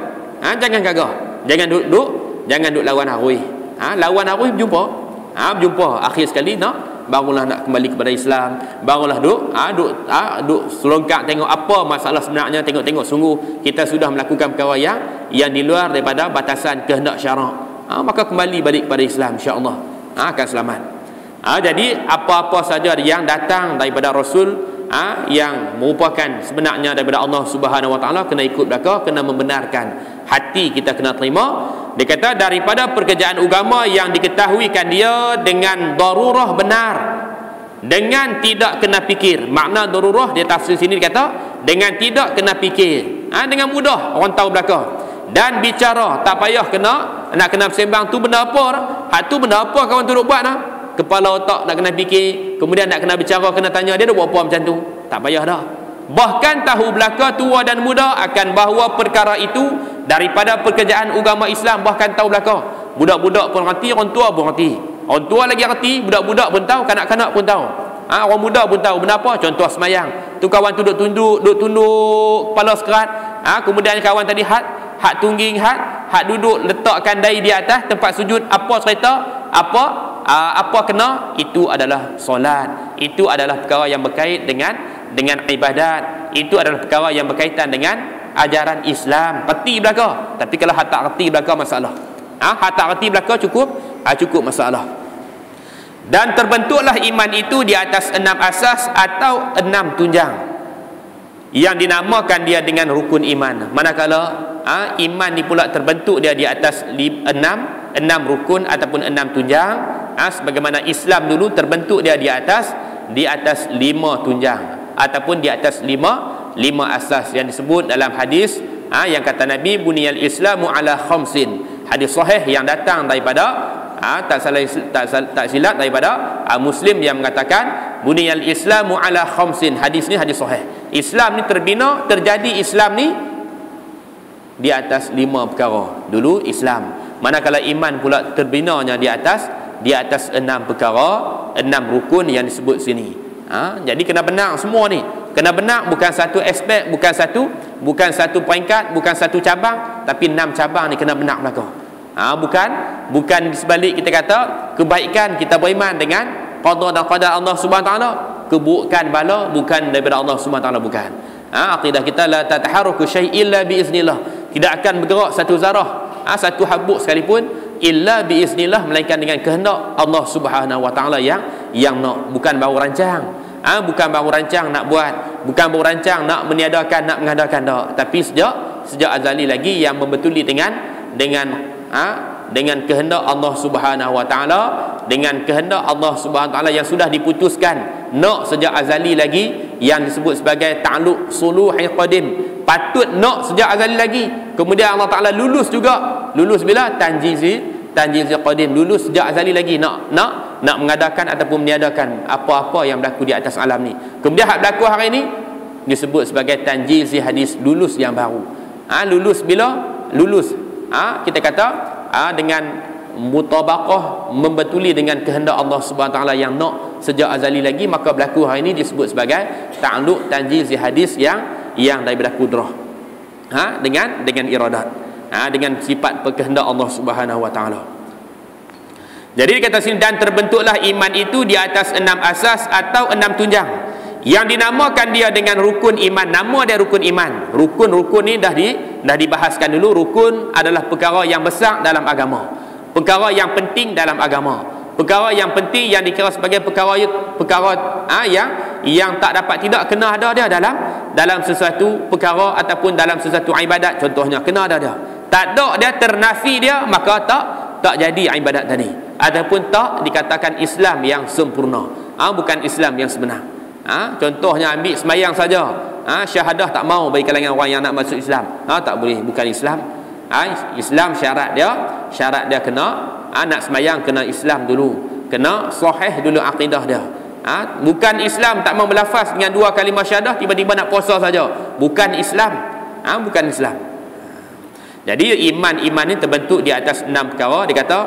Jangan gagah. Jangan duduk lawan arwah. Lawan arwah berjumpa akhir sekali barulah nak kembali kepada Islam, barulah duk selongkak tengok apa masalah sebenarnya, tengok sungguh kita sudah melakukan perkara yang di luar daripada batasan kehendak syarak. Maka kembali balik kepada Islam, insya-Allah akan selamat. Jadi apa-apa saja yang datang daripada Rasul yang merupakan sebenarnya daripada Allah Subhanahu Wa Taala, kena ikut belaka, kena membenarkan. Hati kita kena terima. Dia kata daripada pekerjaan agama yang diketahuikan dia dengan darurah benar, dengan tidak kena fikir. Makna darurah dia tafsir sini dia kata dengan tidak kena fikir, dengan mudah orang tahu belaka. Dan bicara tak payah nak kena sembang tu benda apa, hak tu benda apa kawan tu duk buat kepala otak nak kena fikir, kemudian nak kena bicara, kena tanya dia duk buat apa macam tu, tak payah dah. Bahkan tahu belaka tua dan muda akan bahawa perkara itu daripada pekerjaan agama Islam. Bahkan tahu belaka, budak-budak pun reti, orang tua pun reti, orang tua lagi reti, budak-budak pun tahu, kanak-kanak pun tahu, orang muda pun tahu. Benda apa? Contoh semayang tu, kawan tu duk tunduk kepala sekerat, kemudian kawan tadi hak tungging, hak duduk letakkan dahi di atas tempat sujud, apa cerita, apa kena, itu adalah solat, itu adalah perkara yang berkait dengan ibadat, itu adalah perkara yang berkaitan dengan ajaran Islam. Reti belaka. Tapi kalau hak tak reti belaka, masalah. Hak tak reti belaka cukup masalah. Dan terbentuklah iman itu di atas 6 asas atau 6 tunjang yang dinamakan dia dengan rukun iman. Manakala iman ni pula terbentuk dia di atas 6 rukun ataupun 6 tunjang. Sebagaimana Islam dulu terbentuk dia di atas 5 tunjang ataupun di atas 5 asas yang disebut dalam hadis yang kata Nabi buniyal islamu ala khamsin. Hadis sahih yang datang daripada tak silap daripada Muslim yang mengatakan buniyal islamu ala khamsin. Hadis ni hadis sahih. Islam ni terjadi Islam ni di atas 5 perkara. Dulu Islam. Manakala iman pula terbinanya di atas 6 perkara, 6 rukun yang disebut sini. Jadi kena benar semua ni. Kena benar, bukan satu aspek, bukan satu peringkat, bukan satu cabang, tapi 6 cabang ni kena benar belaka. Bukan di sebalik kita kata kebaikan kita beriman dengan qada dan qadar Allah Subhanahu Wa Taala, keburukan bala bukan daripada Allah Subhanahu Wa Taala, bukan. Akidah kita la tataharuku syai' illa bi iznillah. Tidak akan bergerak satu zarah, satu habuk sekalipun illa bi iznillah, melainkan dengan kehendak Allah Subhanahu Wa Taala yang nak. Bukan baru rancang, bukan baru rancang nak buat, bukan baru rancang nak meniadakan, nak mengadakan, tak. Tapi sejak azali lagi yang membetuli dengan kehendak Allah Subhanahu Wa Taala, dengan kehendak Allah Subhanahu Wa Taala yang sudah diputuskan nak sejak azali lagi, yang disebut sebagai ta'alluq suluhil qadim, patut nak sejak azali lagi. Kemudian Allah Taala lulus juga. Lulus bila? Tanjizi qadim, lulus sejak azali lagi nak mengadakan ataupun meniadakan apa-apa yang berlaku di atas alam ni. Kemudian hak berlaku hari ni disebut sebagai tanjizi hadis, lulus yang baru. Lulus bila? Lulus kita kata dengan mutabaqah, membetuli dengan kehendak Allah Subhanahu Wa Taala yang nak sejak azali lagi, maka berlaku hari ini disebut sebagai ta'alluq tanjizi hadis yang daripada kudrah, dengan iradat, dengan sifat kehendak Allah Subhanahu Wa Taala. Jadi kata sini, dan terbentuklah iman itu di atas 6 asas atau 6 tunjang yang dinamakan dia dengan rukun iman. Nama dia rukun iman. Rukun ni dah dibahaskan dulu. Rukun adalah perkara yang besar dalam agama, perkara yang penting dalam agama, perkara yang penting yang dikira sebagai perkara yang tak dapat tidak kena ada dia dalam sesuatu perkara ataupun dalam sesuatu ibadat. Contohnya kena ada dia, tak ada dia, ternafi dia, maka tak jadi ibadat tadi, ataupun tak dikatakan Islam yang sempurna, bukan Islam yang sebenar. Contohnya ambil semayang saja, syahadah tak mau bagi kalangan orang yang nak masuk Islam, tak boleh, bukan Islam. Islam syarat dia kena, nak semayang kena Islam dulu, kena sahih dulu akidah dia. Bukan Islam tak mau berlafaz dengan 2 kalimah syahadah, tiba-tiba nak puasa saja, bukan Islam. Bukan Islam. Jadi iman ni terbentuk di atas 6 perkara. Dia kata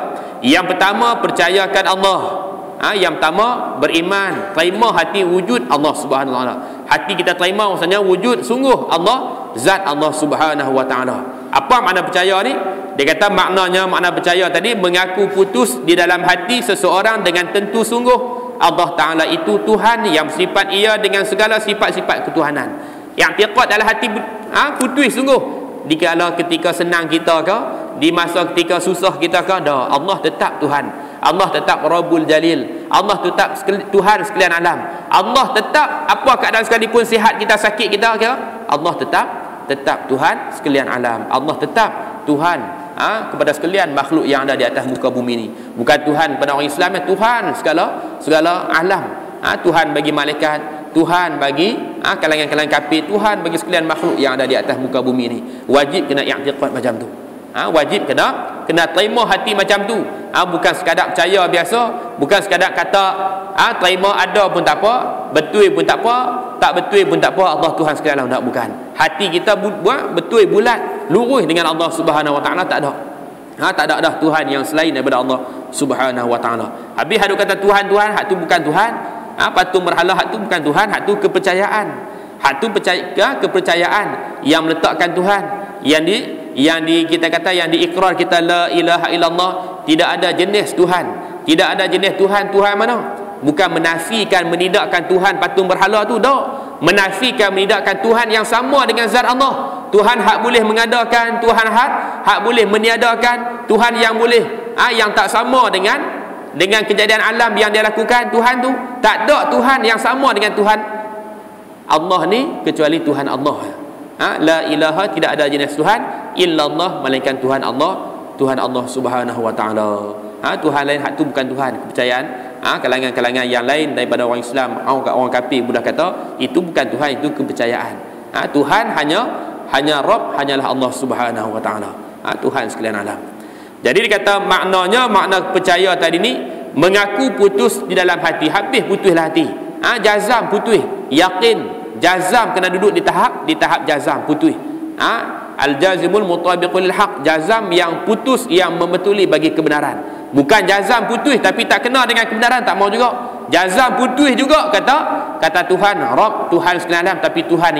yang pertama, percayakan Allah. Yang pertama, beriman, terima hati wujud Allah Subhanahu Wa Taala. Hati kita terima maksudnya wujud sungguh Allah, zat Allah Subhanahu Wa Taala. Apa makna percaya ni? Dia kata makna percaya tadi, mengaku putus di dalam hati seseorang dengan tentu sungguh Allah Taala itu Tuhan yang bersifat ia dengan segala sifat-sifat ketuhanan. Yang i'tiqad dalam hati putus sungguh. Dikala ketika senang kita ke, di masa ketika susah kita ke, Allah tetap Tuhan. Allah tetap Rabbul Jalil. Allah tetap Tuhan sekalian alam. Allah tetap apa keadaan sekalipun, sihat kita, sakit kita ke, Allah tetap Tuhan sekalian alam. Allah tetap Tuhan kepada sekalian makhluk yang ada di atas muka bumi ni. Bukan Tuhan kepada orang Islam, Tuhan segala alam. Tuhan bagi malaikat, Tuhan bagi kalangan-kalangan kafir, Tuhan bagi sekalian makhluk yang ada di atas muka bumi ni. Wajib kena i'tiqad macam tu. Wajib kena terima hati macam tu. Bukan sekadar percaya biasa, bukan sekadar kata terima ada pun tak apa, betul pun tak apa, tak betul pun tak apa, Allah Tuhan sekalian alam, tak, bukan. Hati kita buat betul, bulat, lurus dengan Allah Subhanahu Wa Taala, tak ada. Tak ada dah Tuhan yang selain daripada Allah Subhanahu Wa Taala. Habis hadut kata Tuhan, hak tu bukan Tuhan. Patung berhala, hak tu bukan Tuhan, hak tu kepercayaan. Hak tu kepercayaan yang meletakkan Tuhan, yang kita kata, yang diikrar kita la ilaha illallah, tidak ada jenis Tuhan, tidak ada jenis Tuhan. Tuhan mana? Bukan menafikan, menidakkan Tuhan patung berhala tu, tak. Menafikan, menidakkan Tuhan yang sama dengan zat Allah. Tuhan hak boleh mengadakan, Tuhan hak boleh meniadakan, Tuhan yang boleh yang tak sama dengan kejadian alam yang dia lakukan. Tuhan tu tak ada Tuhan yang sama dengan Tuhan Allah ni kecuali Tuhan Allah. La ilaha, tidak ada jenis Tuhan illallah, melainkan Tuhan Allah Subhanahu Wa Taala. Tuhan lain hak tu bukan Tuhan. Kepercayaan kalangan-kalangan yang lain daripada orang Islam, orang kafir mudah kata itu bukan Tuhan, itu kepercayaan. Tuhan hanya Rabb, hanyalah Allah Subhanahu wa taala. Tuhan sekalian alam. Jadi dia kata maknanya, makna percaya tadi ni mengaku putus di dalam hati, habis putuslah hati. Jazam putus, yakin, jazam kena duduk di tahap jazam putus. Al-jazimul mutabiqul lil haq, jazam yang putus, yang membetuli bagi kebenaran. Bukan jazam putus tapi tak kena dengan kebenaran, tak mau juga. Jazam putus juga kata Tuhan Rabb, Tuhan sekalian alam, tapi Tuhan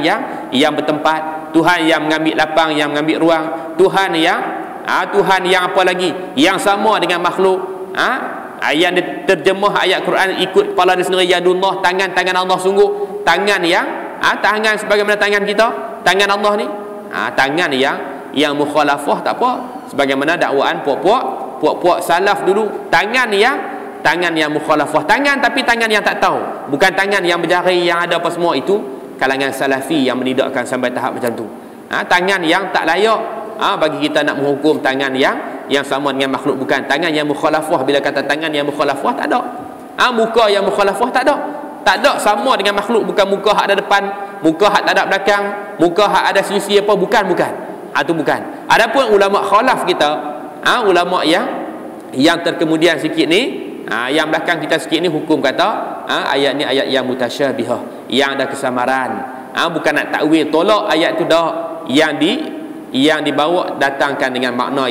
yang bertempat, Tuhan yang mengambil lapang, yang mengambil ruang, Tuhan yang apa lagi, yang sama dengan makhluk. Yang terjemah ayat Quran ikut kepala dia sendiri, yadullah, tangan Allah sungguh, tangan yang tangan sebagaimana tangan kita, tangan Allah ni tangan yang mukhalafah, tak apa, sebagaimana dakwaan puak-puak salaf dulu, tangan yang mukhalafah, tangan tapi tangan yang tak tahu, bukan tangan yang berjari, yang ada apa semua. Itu kalangan salafi yang menidakkan sampai tahap macam tu. Tangan yang tak layak bagi kita nak menghukum tangan yang sama dengan makhluk, bukan tangan yang mukhalafah. Bila kata tangan yang mukhalafah, tak ada. Muka yang mukhalafah, tak ada sama dengan makhluk, bukan muka hak ada depan, muka hak tak ada belakang, muka hak ada sisi apa, bukan. Itu bukan. Adapun ulama khalaf kita, ulama yang terkemudian sikit ni, yang belakang kita sikit ni, hukum kata ayat ni ayat yang mutasyabihah, yang ada kesamaran. Bukan nak takwil tolak ayat tu dah, yang dibawa datangkan dengan makna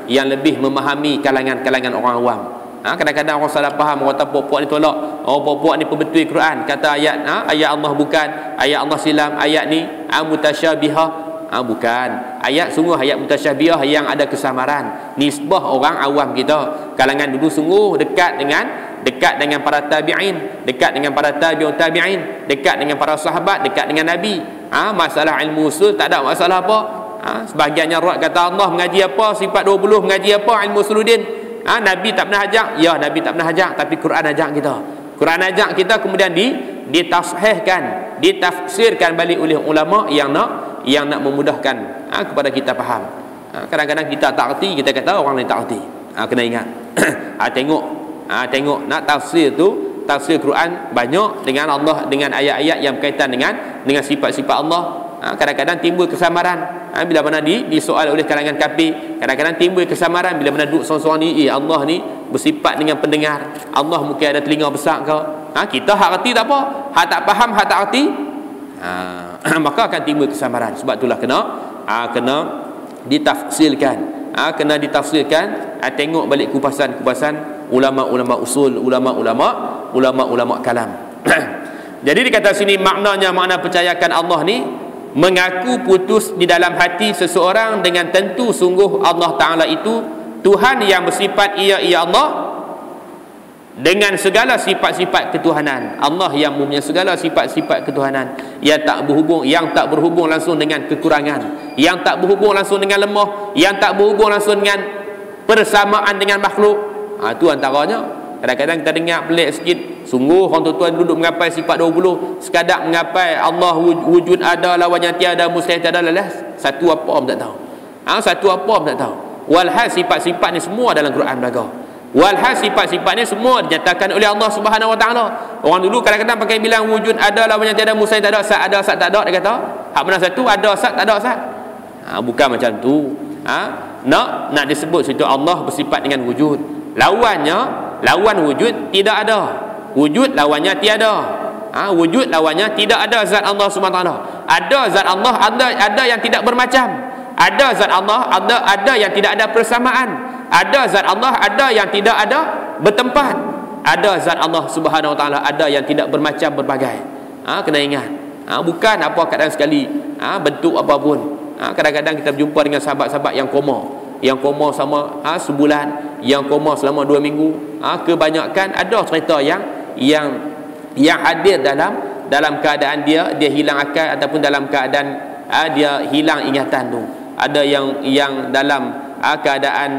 yang lebih memahami kalangan orang awam. Kadang-kadang orang salah faham, orang kata puak-puak ni tolak, puak-puak ni pembetul Quran, kata ayat Allah bukan, ayat Allah silam, ayat ni mutasyabihah. Bukan. Ayat sungguh ayat mutasyabihah yang ada kesamaran. Nisbah orang awam kita, kalangan dulu sungguh dekat dengan para tabi'in, dekat dengan para tabi'ut tabi'in, dekat dengan para sahabat, dekat dengan Nabi. Masalah ilmu usul tak ada masalah apa. Sebahagiannya rat kata Allah mengaji apa, sifat 20 mengaji apa, ilmu usuluddin. Nabi tak pernah ajak. Ya, Nabi tak pernah ajak, tapi Quran ajak kita. Quran ajak kita, kemudian ditashihkan, ditafsirkan balik oleh ulama yang nak memudahkan kepada kita faham. Kadang-kadang kita tak erti, kita kata orang lain tak erti. Kena ingat. Tengok nak tafsir tu, tafsir Quran banyak dengan Allah, dengan ayat-ayat yang berkaitan dengan sifat-sifat Allah. Kadang-kadang timbul kesamaran bila mana disoal oleh kalangan kafir. Kadang-kadang timbul kesamaran bila mana duduk seorang-seorang ni, Allah ni bersifat dengan pendengar, Allah mungkin ada telinga besar ke. Kita hak erti tak apa, hak tak faham, hak tak erti, maka akan timbul kesamaran. Sebab itulah kena ditafsirkan, kena ditafsirkan. Tengok balik kupasan ulama-ulama usul, ulama-ulama kalam. Jadi dikata sini maknanya, makna percayakan Allah ni mengaku putus di dalam hati seseorang dengan tentu sungguh Allah Ta'ala itu Tuhan yang bersifat ia Allah dengan segala sifat-sifat ketuhanan. Allah yang mempunyai segala sifat-sifat ketuhanan yang tak berhubung langsung dengan kekurangan, yang tak berhubung langsung dengan lemah, yang tak berhubung langsung dengan persamaan dengan makhluk. Itu antaranya. Kadang-kadang kita dengar pelik sikit, sungguh orang tuan-tuan duduk mengapai sifat 20, sekadar mengapai Allah wujud ada, lawannya tiada, mustahil tiada, satu apa pun tak tahu. Satu apa pun tak tahu. Walhal sifat-sifat ni semua dalam Quran berlaga. Walhal sifat-sifat ni semua dinyatakan oleh Allah Subhanahu Wa Taala. Orang dulu kadang-kadang pakai bilang wujud ada, lawannya tiada, mustahil tiada, sat ada, sat tak ada, dia kata. Hak mana satu, ada sat, tak ada sat. Bukan macam tu. Nak disebut situ Allah bersifat dengan wujud. Lawan wujud tidak ada. Wujud lawannya tiada. Wujud lawannya tidak ada zat Allah SWT. Ada zat Allah, ada yang tidak bermacam. Ada zat Allah, ada yang tidak ada persamaan. Ada zat Allah, ada yang tidak ada bertempat. Ada zat Allah Subhanahu Wa Taala, ada yang tidak bermacam berbagai. Kena ingat. Bukan apa keadaan sekali, bentuk apapun. Kadang-kadang kita berjumpa dengan sahabat-sahabat yang koma. Yang koma sama sebulan, yang koma selama 2 minggu. Kebanyakan ada cerita yang hadir dalam keadaan dia hilang akal, ataupun dalam keadaan dia hilang ingatan tu. Ada yang dalam keadaan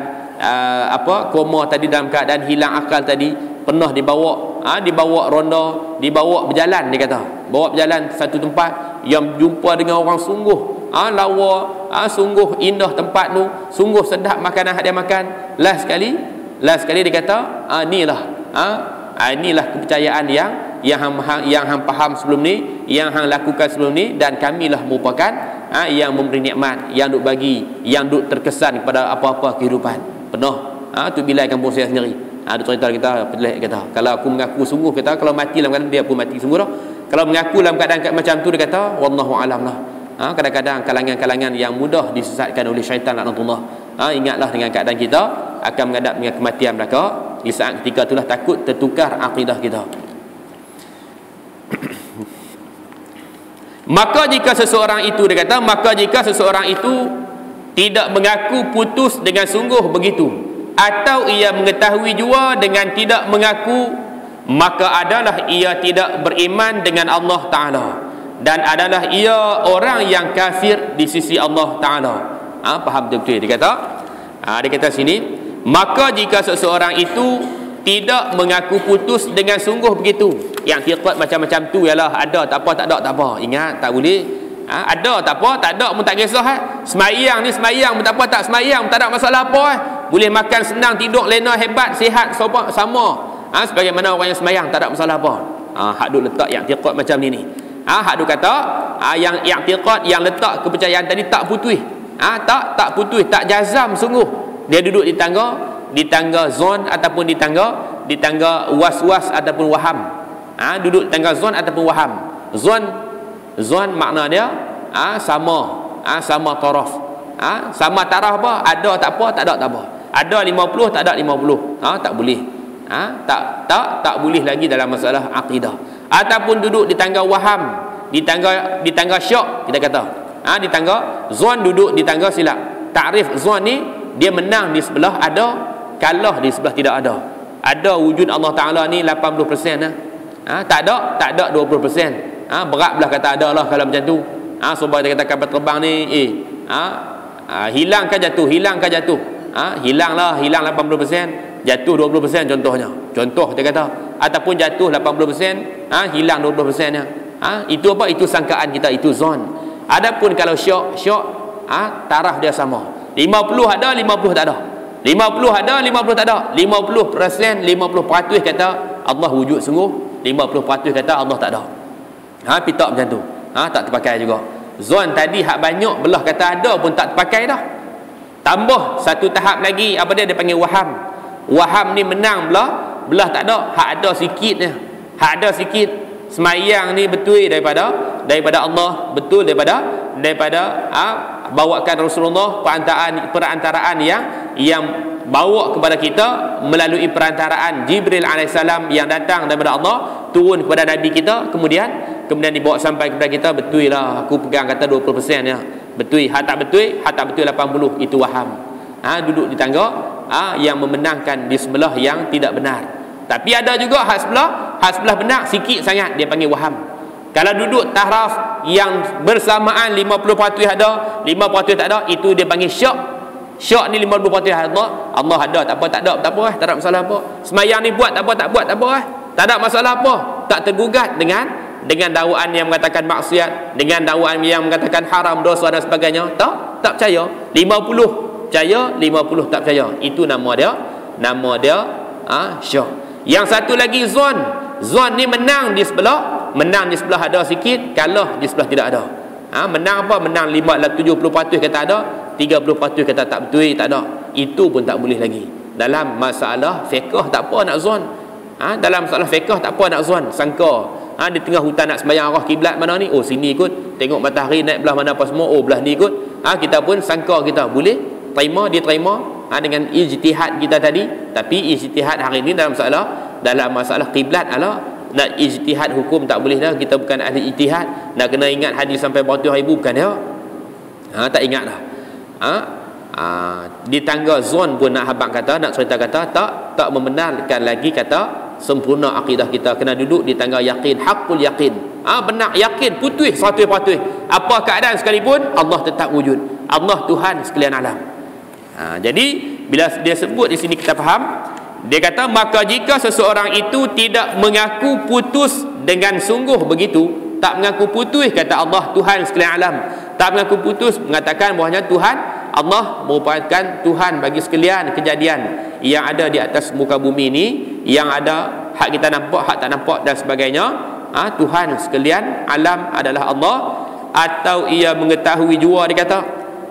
koma tadi, dalam keadaan hilang akal tadi, pernah dibawa ronda, dibawa berjalan, dia kata bawa berjalan satu tempat yang jumpa dengan orang sungguh lawa, sungguh indah tempat tu, sungguh sedap makanan dia makan. Last sekali dia kata inilah kepercayaan yang hang faham sebelum ni, yang hang lakukan sebelum ni, dan kamilah merupakan yang memberi nikmat, yang duk bagi, yang duk terkesan kepada apa-apa kehidupan. Penuh. Tu Bilal kampung saya sendiri. Ada cerita kita, pelik kata, kalau aku mengaku sungguh, kata kalau mati dalam keadaan dia pun mati sungguh dah. Kalau mengaku dalam keadaan macam tu, dia kata wallahu alam lah. Kadang-kadang kalangan-kalangan yang mudah disesatkan oleh syaitan laknatullah. Ingatlah dengan keadaan kita akan menghadap dengan kematian mereka. Di saat ketika itulah takut tertukar akidah kita. Maka jika seseorang itu, dia kata, maka jika seseorang itu tidak mengaku putus dengan sungguh begitu, atau ia mengetahui jua dengan tidak mengaku, maka adalah ia tidak beriman dengan Allah Ta'ala, dan adalah ia orang yang kafir di sisi Allah Ta'ala. Faham betul-betul dia kata? Dia kata sini, maka jika seseorang itu tidak mengaku putus dengan sungguh begitu, yang tiqat macam-macam tu ialah ada tak apa, tak ada tak apa. Ingat, tak boleh ada tak apa, tak ada pun tak kisah. Semayang ni semayang pun tak apa, tak semayang pun tak ada masalah apa. Boleh makan senang, tidur lena hebat, sihat sama. Sebagaimana orang yang semayang tak ada masalah apa. Hak duk letak yang tiqat macam ni. Hak duk kata yang tiqat, yang letak kepercayaan tadi tak putus. Tak putus, tak jazam sungguh. Dia duduk di tangga zon ataupun di tangga was-was ataupun waham. Duduk di tangga zon ataupun waham. Zon makna dia sama taraf. Sama taraf apa? Ada tak apa, tak ada tak apa. Ada 50, tak ada 50. Tak boleh. Tak boleh lagi dalam masalah akidah. Ataupun duduk di tangga waham, di tangga syak kita kata. Di tangga zon, duduk di tangga silap. Takrif zon ni, dia menang di sebelah ada, kalah di sebelah tidak ada. Ada wujud Allah Ta'ala ni 80%. Tak ada 20%. Berat belah kata ada lah kalau macam tu. Sebab kita kata kapal terbang ni hilang kan jatuh, hilang 80%, jatuh 20% contohnya. Contoh dia kata, ataupun jatuh 80%, hilang 20% nya. Itu apa? Itu sangkaan kita, itu zon. Adapun kalau syak taraf dia sama. 50 ada, 50 tak ada. 50 ada, 50 tak ada. 50%, 50% kata Allah wujud sungguh, 50% kata Allah tak ada. Pitak macam tu. Tak terpakai juga. Zon tadi hak banyak belah kata ada pun tak terpakai dah. Tambah satu tahap lagi, apa dia panggil waham. Waham ni menang belah tak ada, hak ada sikit je. Hak ada sikit. Semayang ni betul daripada Allah, betul daripada bawakan Rasulullah, perantaraan yang bawa kepada kita melalui perantaraan Jibril alaihissalam yang datang daripada Allah, turun kepada Nabi kita, kemudian dibawa sampai kepada kita. Betul lah, aku pegang kata 20% ya. Betul. Hak tak betul 80, itu waham. Duduk di tangga yang memenangkan di sebelah yang tidak benar. Tapi ada juga hak sebelah benar sikit sangat, dia panggil waham. Kalau duduk taraf yang bersamaan 50% ada, 50% tak ada, itu dia panggil syak. Syak ni 50% ada, Allah ada, tak apa, tak ada masalah apa. Semayang ni buat tak apa, tak ada masalah apa. Tak tergugat dengan dakwaan yang mengatakan maksiat, dengan dakwaan yang mengatakan haram, dosa dan sebagainya. Tak percaya. 50 percaya, 50 tak percaya. Itu nama dia syak. Yang satu lagi zon ni menang di sebelah ada sikit, kalah di sebelah tidak ada. Menang apa? Menang 70% kata ada, 30% kata tak betul, tak ada. Itu pun tak boleh lagi. Dalam masalah fiqh tak apa nak zon. Dalam masalah fiqh tak apa nak zon, sangka. Di tengah hutan nak sembahyang arah kiblat mana ni? Oh sini kot. Tengok matahari naik belah mana apa semua. Oh belah ni kot. Kita pun sangka kita boleh terima, dia terima dengan ijtihad kita tadi. Tapi ijtihad hari ini dalam masalah kiblat nak ijtihad hukum tak boleh dah. Kita bukan ahli ijtihad. Nak kena ingat hadis sampai beratus ribu bukan dia. Tak ingat dah. Di tangga zon pun nak habang kata, nak cerita kata tak membenarkan lagi kata sempurna akidah kita. Kena duduk di tangga yakin, haqqul yakin. Benar yakin, putus 100%. Apa keadaan sekalipun Allah tetap wujud. Allah Tuhan sekalian alam. Jadi bila dia sebut di sini kita faham, dia kata maka jika seseorang itu tidak mengaku putus dengan sungguh begitu, tak mengaku putus kata Allah Tuhan sekalian alam, tak mengaku putus mengatakan bahwasanya Tuhan Allah merupakan Tuhan bagi sekalian kejadian yang ada di atas muka bumi ini, yang ada hak kita nampak, hak tak nampak dan sebagainya. Tuhan sekalian alam adalah Allah. atau ia mengetahui jua, dia kata,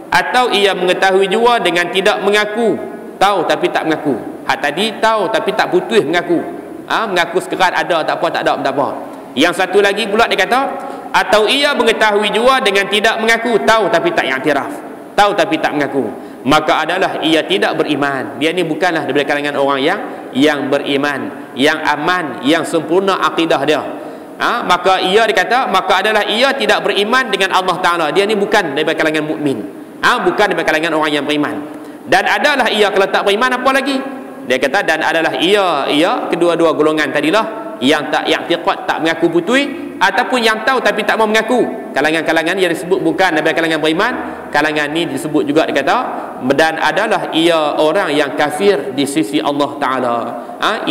atau ia mengetahui jua dengan tidak mengaku. Tahu tapi tak mengaku. Hak tadi tahu tapi tak putus mengaku. Mengaku sekerat ada tak apa, tak ada tak apa. Yang satu lagi pula dia kata, atau ia mengetahui jua dengan tidak mengaku. Tahu tapi tak iktiraf, tahu tapi tak mengaku, maka adalah ia tidak beriman. Dia ni bukanlah daripada kalangan orang yang beriman, yang aman, yang sempurna akidah dia. Maka ia dikata, maka adalah ia tidak beriman dengan Allah Ta'ala. Dia ni bukan daripada kalangan mukmin, bukan daripada kalangan orang yang beriman. Dan adalah ia kalau tak beriman apa lagi? Dia kata, dan adalah ia kedua-dua golongan tadilah, yang tak i'tiqad, tak mengaku putui, ataupun yang tahu tapi tak mau mengaku. Kalangan-kalangan yang disebut bukan daripada kalangan beriman, kalangan ni disebut juga, dia kata, dan adalah ia orang yang kafir di sisi Allah Ta'ala.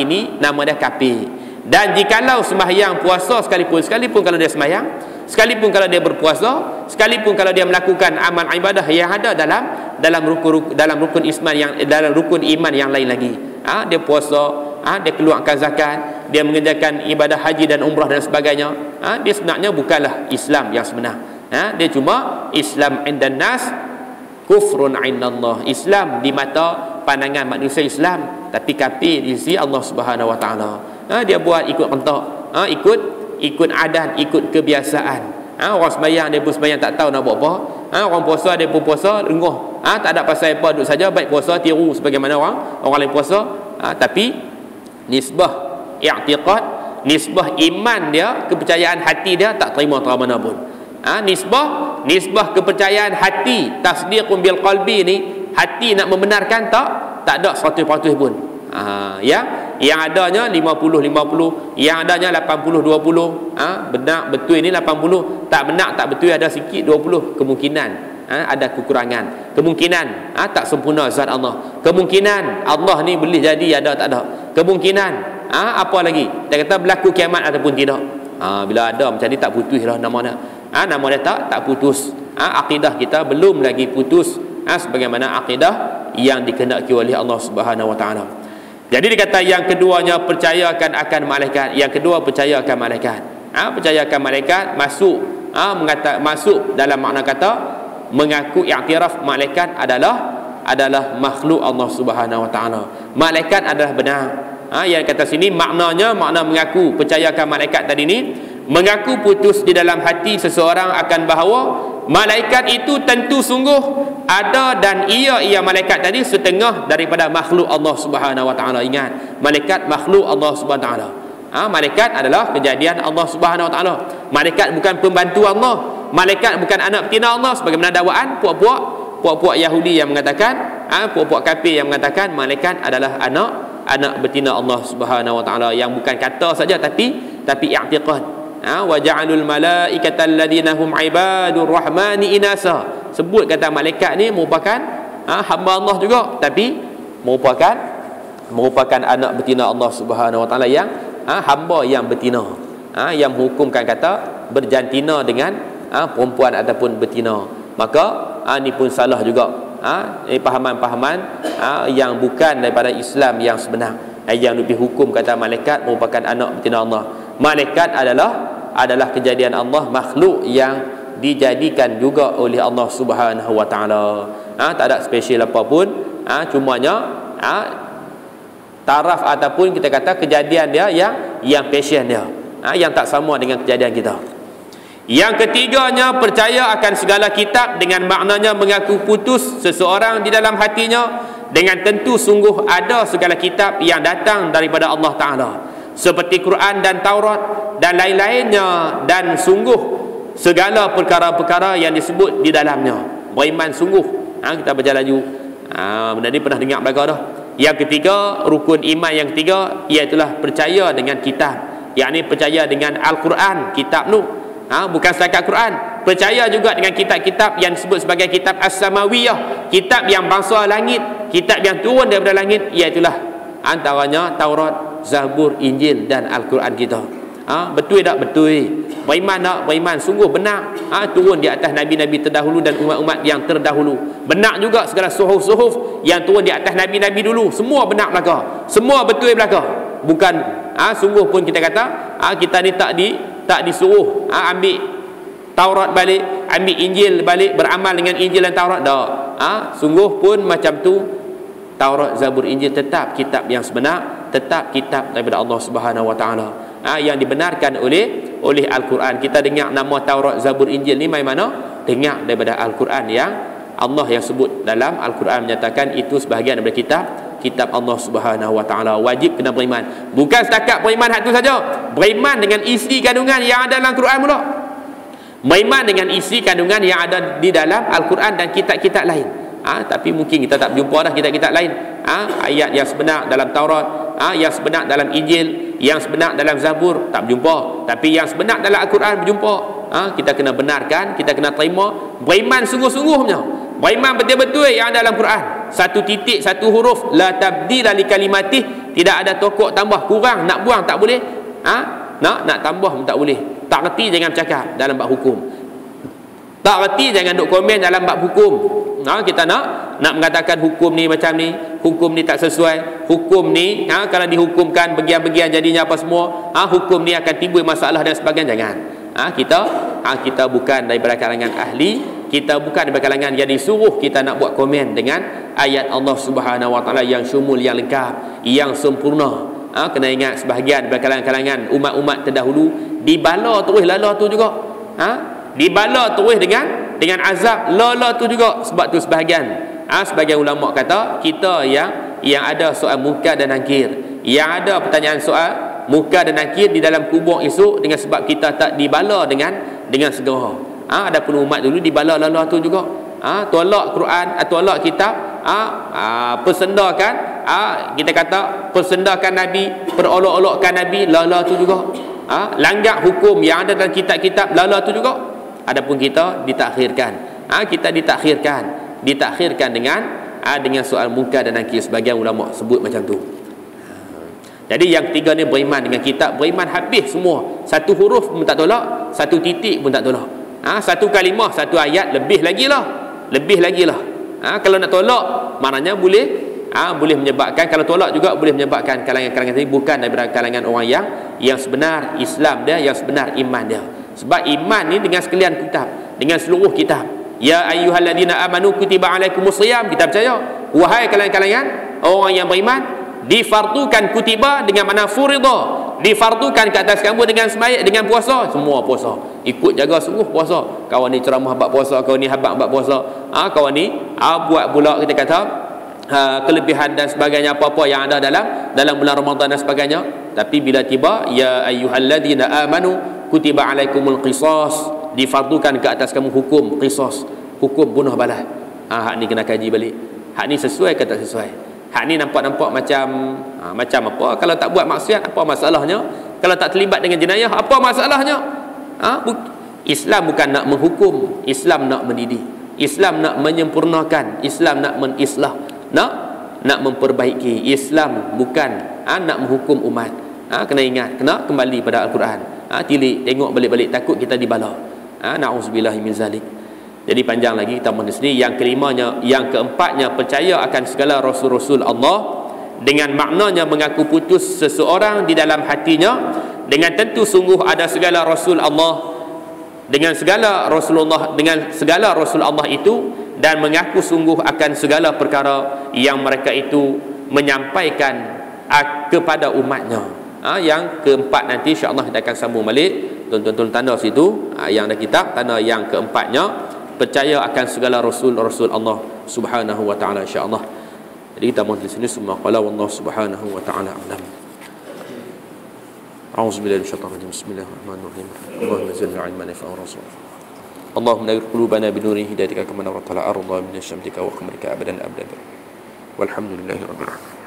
Ini nama dia kafir. Dan jikalau sembahyang puasa sekalipun kalau dia sembahyang, sekalipun kalau dia berpuasa, sekalipun kalau dia melakukan amal ibadah yang ada dalam rukun Islam, yang dalam rukun iman yang lain lagi, dia puasa, dia keluarkan zakat, dia mengerjakan ibadah haji dan umrah dan sebagainya, dia sebenarnya bukanlah Islam yang sebenar. Dia cuma Islam indan nas, kufrun indallah. Islam di mata pandangan manusia Islam, tapi kafir di sisi Allah Subhanahu Wa Taala. Dia buat ikut rentak, ikut adat, ikut kebiasaan. Orang sembahyang dia pun sembahyang tak tahu nak buat apa. Orang puasa dia pun puasa renguh, tak ada pasal apa, duduk saja baik puasa, tiru sebagaimana orang lain puasa. Tapi nisbah i'tiqad, nisbah iman dia, kepercayaan hati dia tak terima terang mana pun. Nisbah kepercayaan hati, tasdiqun bil qalbi ni, hati nak membenarkan tak ada 100% pun. Yang adanya 50-50, yang adanya 80-20. Benar betul ini 80, tak benar tak betul ada sikit 20. Kemungkinan ada kekurangan, kemungkinan tak sempurna zat Allah, kemungkinan Allah ni boleh jadi ada tak ada, kemungkinan apa lagi, dia kata berlaku kiamat ataupun tidak. Bila ada macam ni tak putus lah nama dia. Nama dia tak putus. Akidah kita belum lagi putus sebagaimana akidah yang dikehendaki oleh Allah Subhanahu Wa Taala. Jadi dikata yang keduanya percayakan akan malaikat. Yang kedua percaya akan malaikat. Percaya akan malaikat masuk masuk dalam makna kata mengaku i'tiraf malaikat adalah makhluk Allah Subhanahu Wa Taala. Malaikat adalah benar. Yang kata sini maknanya, makna mengaku percaya akan malaikat tadi ni, mengaku putus di dalam hati seseorang akan bahawa malaikat itu tentu sungguh ada, dan ia malaikat tadi setengah daripada makhluk Allah Subhanahu Wa Taala. Ingat, malaikat makhluk Allah Subhanahu Wa Taala. Malaikat adalah kejadian Allah Subhanahu Wa Taala. Malaikat bukan pembantu Allah, malaikat bukan anak betina Allah sebagaimana dakwaan puak-puak Yahudi yang mengatakan, puak-puak kafir yang mengatakan malaikat adalah anak betina Allah Subhanahu Wa Taala, yang bukan kata saja tapi i'tiqad. Wa ja'alul malaikata alladhina hum ibadur rahmani inasa. Sebut kata malaikat ni merupakan hamba Allah juga, tapi merupakan anak betina Allah Subhanahu Wa Taala, yang hamba yang betina, yang menghukumkan kata berjantina dengan perempuan ataupun betina. Maka ni pun salah juga. Pahaman-pahaman yang bukan daripada Islam yang sebenar, yang lebih hukum kata malaikat merupakan anak betina Allah. Malaikat adalah kejadian Allah, makhluk yang dijadikan juga oleh Allah Subhanahu Wa Taala. Tak ada spesial apa pun, cumanya taraf ataupun kita kata kejadian dia yang passion dia, yang tak sama dengan kejadian kita. Yang ketiganya percaya akan segala kitab, dengan maknanya mengaku putus seseorang di dalam hatinya dengan tentu sungguh ada segala kitab yang datang daripada Allah Ta'ala, seperti Quran dan Taurat dan lain-lainnya, dan sungguh segala perkara-perkara yang disebut di dalamnya. Beriman sungguh. Kita baca laju. Benda ni pernah dengar belakang dah. Yang ketiga, rukun iman yang ketiga, iaitulah percaya dengan kitab, yakni percaya dengan Al-Quran, kitab tu. Bukan setakat Quran, percaya juga dengan kitab-kitab yang disebut sebagai kitab As-Samawiyah, kitab yang bangsa langit, kitab yang turun daripada langit, iaitulah antaranya Taurat, Zabur, Injil dan Al-Quran kita. Betul tak? Betul. Beriman tak? Beriman sungguh benar. Turun di atas nabi-nabi terdahulu dan umat-umat yang terdahulu. Benar juga segala suhuf-suhuf yang turun di atas nabi-nabi dulu, semua benar belaka, semua betul belaka. Bukan sungguh pun kita kata kita ni tak disuruh ambil Taurat balik, ambil Injil balik, beramal dengan Injil dan Taurat, tak. Sungguh pun macam tu, Taurat, Zabur, Injil tetap kitab yang sebenar, tetap kitab daripada Allah Subhanahu Wa Taala, yang dibenarkan oleh Al-Quran. Kita dengar nama Taurat, Zabur, Injil ni mai mana? Dengar daripada Al-Quran, yang Allah yang sebut dalam Al-Quran menyatakan itu sebahagian daripada kitab Allah Subhanahu Wa Taala. Wajib kena beriman. Bukan setakat beriman hak tu saja, beriman dengan isi kandungan yang ada dalam Quran pula. Beriman dengan isi kandungan yang ada di dalam Al-Quran dan kitab-kitab lain. Tapi mungkin kita tak jumpa dah kitab-kitab lain. Ayat yang sebenar dalam Taurat, yang sebenar dalam Injil, yang sebenar dalam Zabur, tak berjumpa. Tapi yang sebenar dalam Al-Quran berjumpa. Kita kena benarkan, kita kena terima, beriman sungguh-sungguhnya, beriman betul-betul yang ada dalam Quran. Satu titik, satu huruf, la tabdila li kalimatih, tidak ada tokok tambah kurang, nak buang tak boleh, nak tambah pun tak boleh. Tak reti jangan cakap dalam bab hukum, tak reti jangan duk komen dalam bab hukum. Kita nak mengatakan hukum ni macam ni, hukum ni tak sesuai, hukum ni kalau dihukumkan bagian-bagian jadinya apa semua, hukum ni akan timbul masalah dan sebagainya. Jangan. Kita bukan daripada kalangan ahli, kita bukan daripada kalangan yang disuruh kita nak buat komen dengan ayat Allah Subhanahu Wa Taala yang syumul, yang lengkap, yang sempurna. Kena ingat sebahagian daripada kalangan umat-umat terdahulu dibala terus lala tu juga, dibala terus dengan azab lala tu juga. Sebab tu sebahagian ulama kata kita yang ada soal munkar dan nakir, yang ada pertanyaan soal munkar dan nakir di dalam kubur esok, dengan sebab kita tak dibala dengan segera. Adapun umat dulu dibala lala tu juga, tolak Quran, tolak kitab, persendakan, kita kata persendakan Nabi, perolok-olokkan Nabi, lala tu juga. Langgar hukum yang ada dalam kitab-kitab, lala tu juga. Adapun kita ditakhirkan, kita ditakhirkan dengan soal munkar dan nakir. Sebagian ulama sebut macam tu. Jadi yang ketiga ni beriman dengan kitab, beriman habis semua. Satu huruf pun tak tolak, satu titik pun tak tolak. Satu kalimah, satu ayat, lebih lagi lah. Kalau nak tolak maknanya boleh menyebabkan, kalau tolak juga boleh menyebabkan kalangan-kalangan tadi bukan daripada kalangan orang yang sebenar Islam dia, yang sebenar iman dia. Sebab iman ni dengan sekalian kitab, dengan seluruh kitab. Ya ayyuhalladzina amanu kutiba alaikumusiyam, kita percaya wahai kalangan-kalangan orang yang beriman, difardukan kutiba dengan makna furida, difardukan ke atas kamu dengan puasa, semua puasa, ikut jaga sungguh puasa. Kawan ni ceramah bab puasa, kawan ni habaq bab puasa, kawan ni buat pula kita kata kelebihan dan sebagainya, apa-apa yang ada dalam bulan Ramadan dan sebagainya. Tapi bila tiba ya ayyuhalladzina amanu kutiba alaikumul qisas, difardukan ke atas kamu hukum qisas, hukum bunuh balas. Hak ni kena kaji balik, hak ni sesuai ke tak sesuai. Hak ni nampak macam apa? Kalau tak buat maksiat, apa masalahnya? Kalau tak terlibat dengan jenayah, apa masalahnya? Islam bukan nak menghukum, Islam nak mendidik, Islam nak menyempurnakan, Islam nak menislah, nak memperbaiki. Islam bukan nak menghukum umat. Kena ingat, kena kembali pada Al-Quran. Tilik, tengok balik-balik, takut kita dibala. Na'udzubillahi min zalik. Jadi panjang lagi kita di sini. Yang kelimanya, yang keempatnya, percaya akan segala rasul-rasul Allah, dengan maknanya mengaku putus seseorang di dalam hatinya dengan tentu sungguh ada segala rasul Allah, dengan segala Rasulullah, dengan segala rasul Allah itu, dan mengaku sungguh akan segala perkara yang mereka itu menyampaikan kepada umatnya. Yang keempat nanti insya-Allah kita akan sambung balik. Tuan-tuan tanda situ yang ada kitab, tanda yang keempatnya percaya akan segala rasul-rasul Allah Subhanahu wa taala insya-Allah. Jadi kita mohon di sini semua qala wallahu subhanahu wa taala alam. A'udzubillahi minasyaitonir rajim. Bismillahirrahmanirrahim. Allahumma zidna 'ilman nafi'an rasul. Allahumma nawwir qulubana bi nuri hidayatika kama nawwarta al-ardha min asy-syamsika wa qamarika abadan. Walhamdulillahirabbil alamin.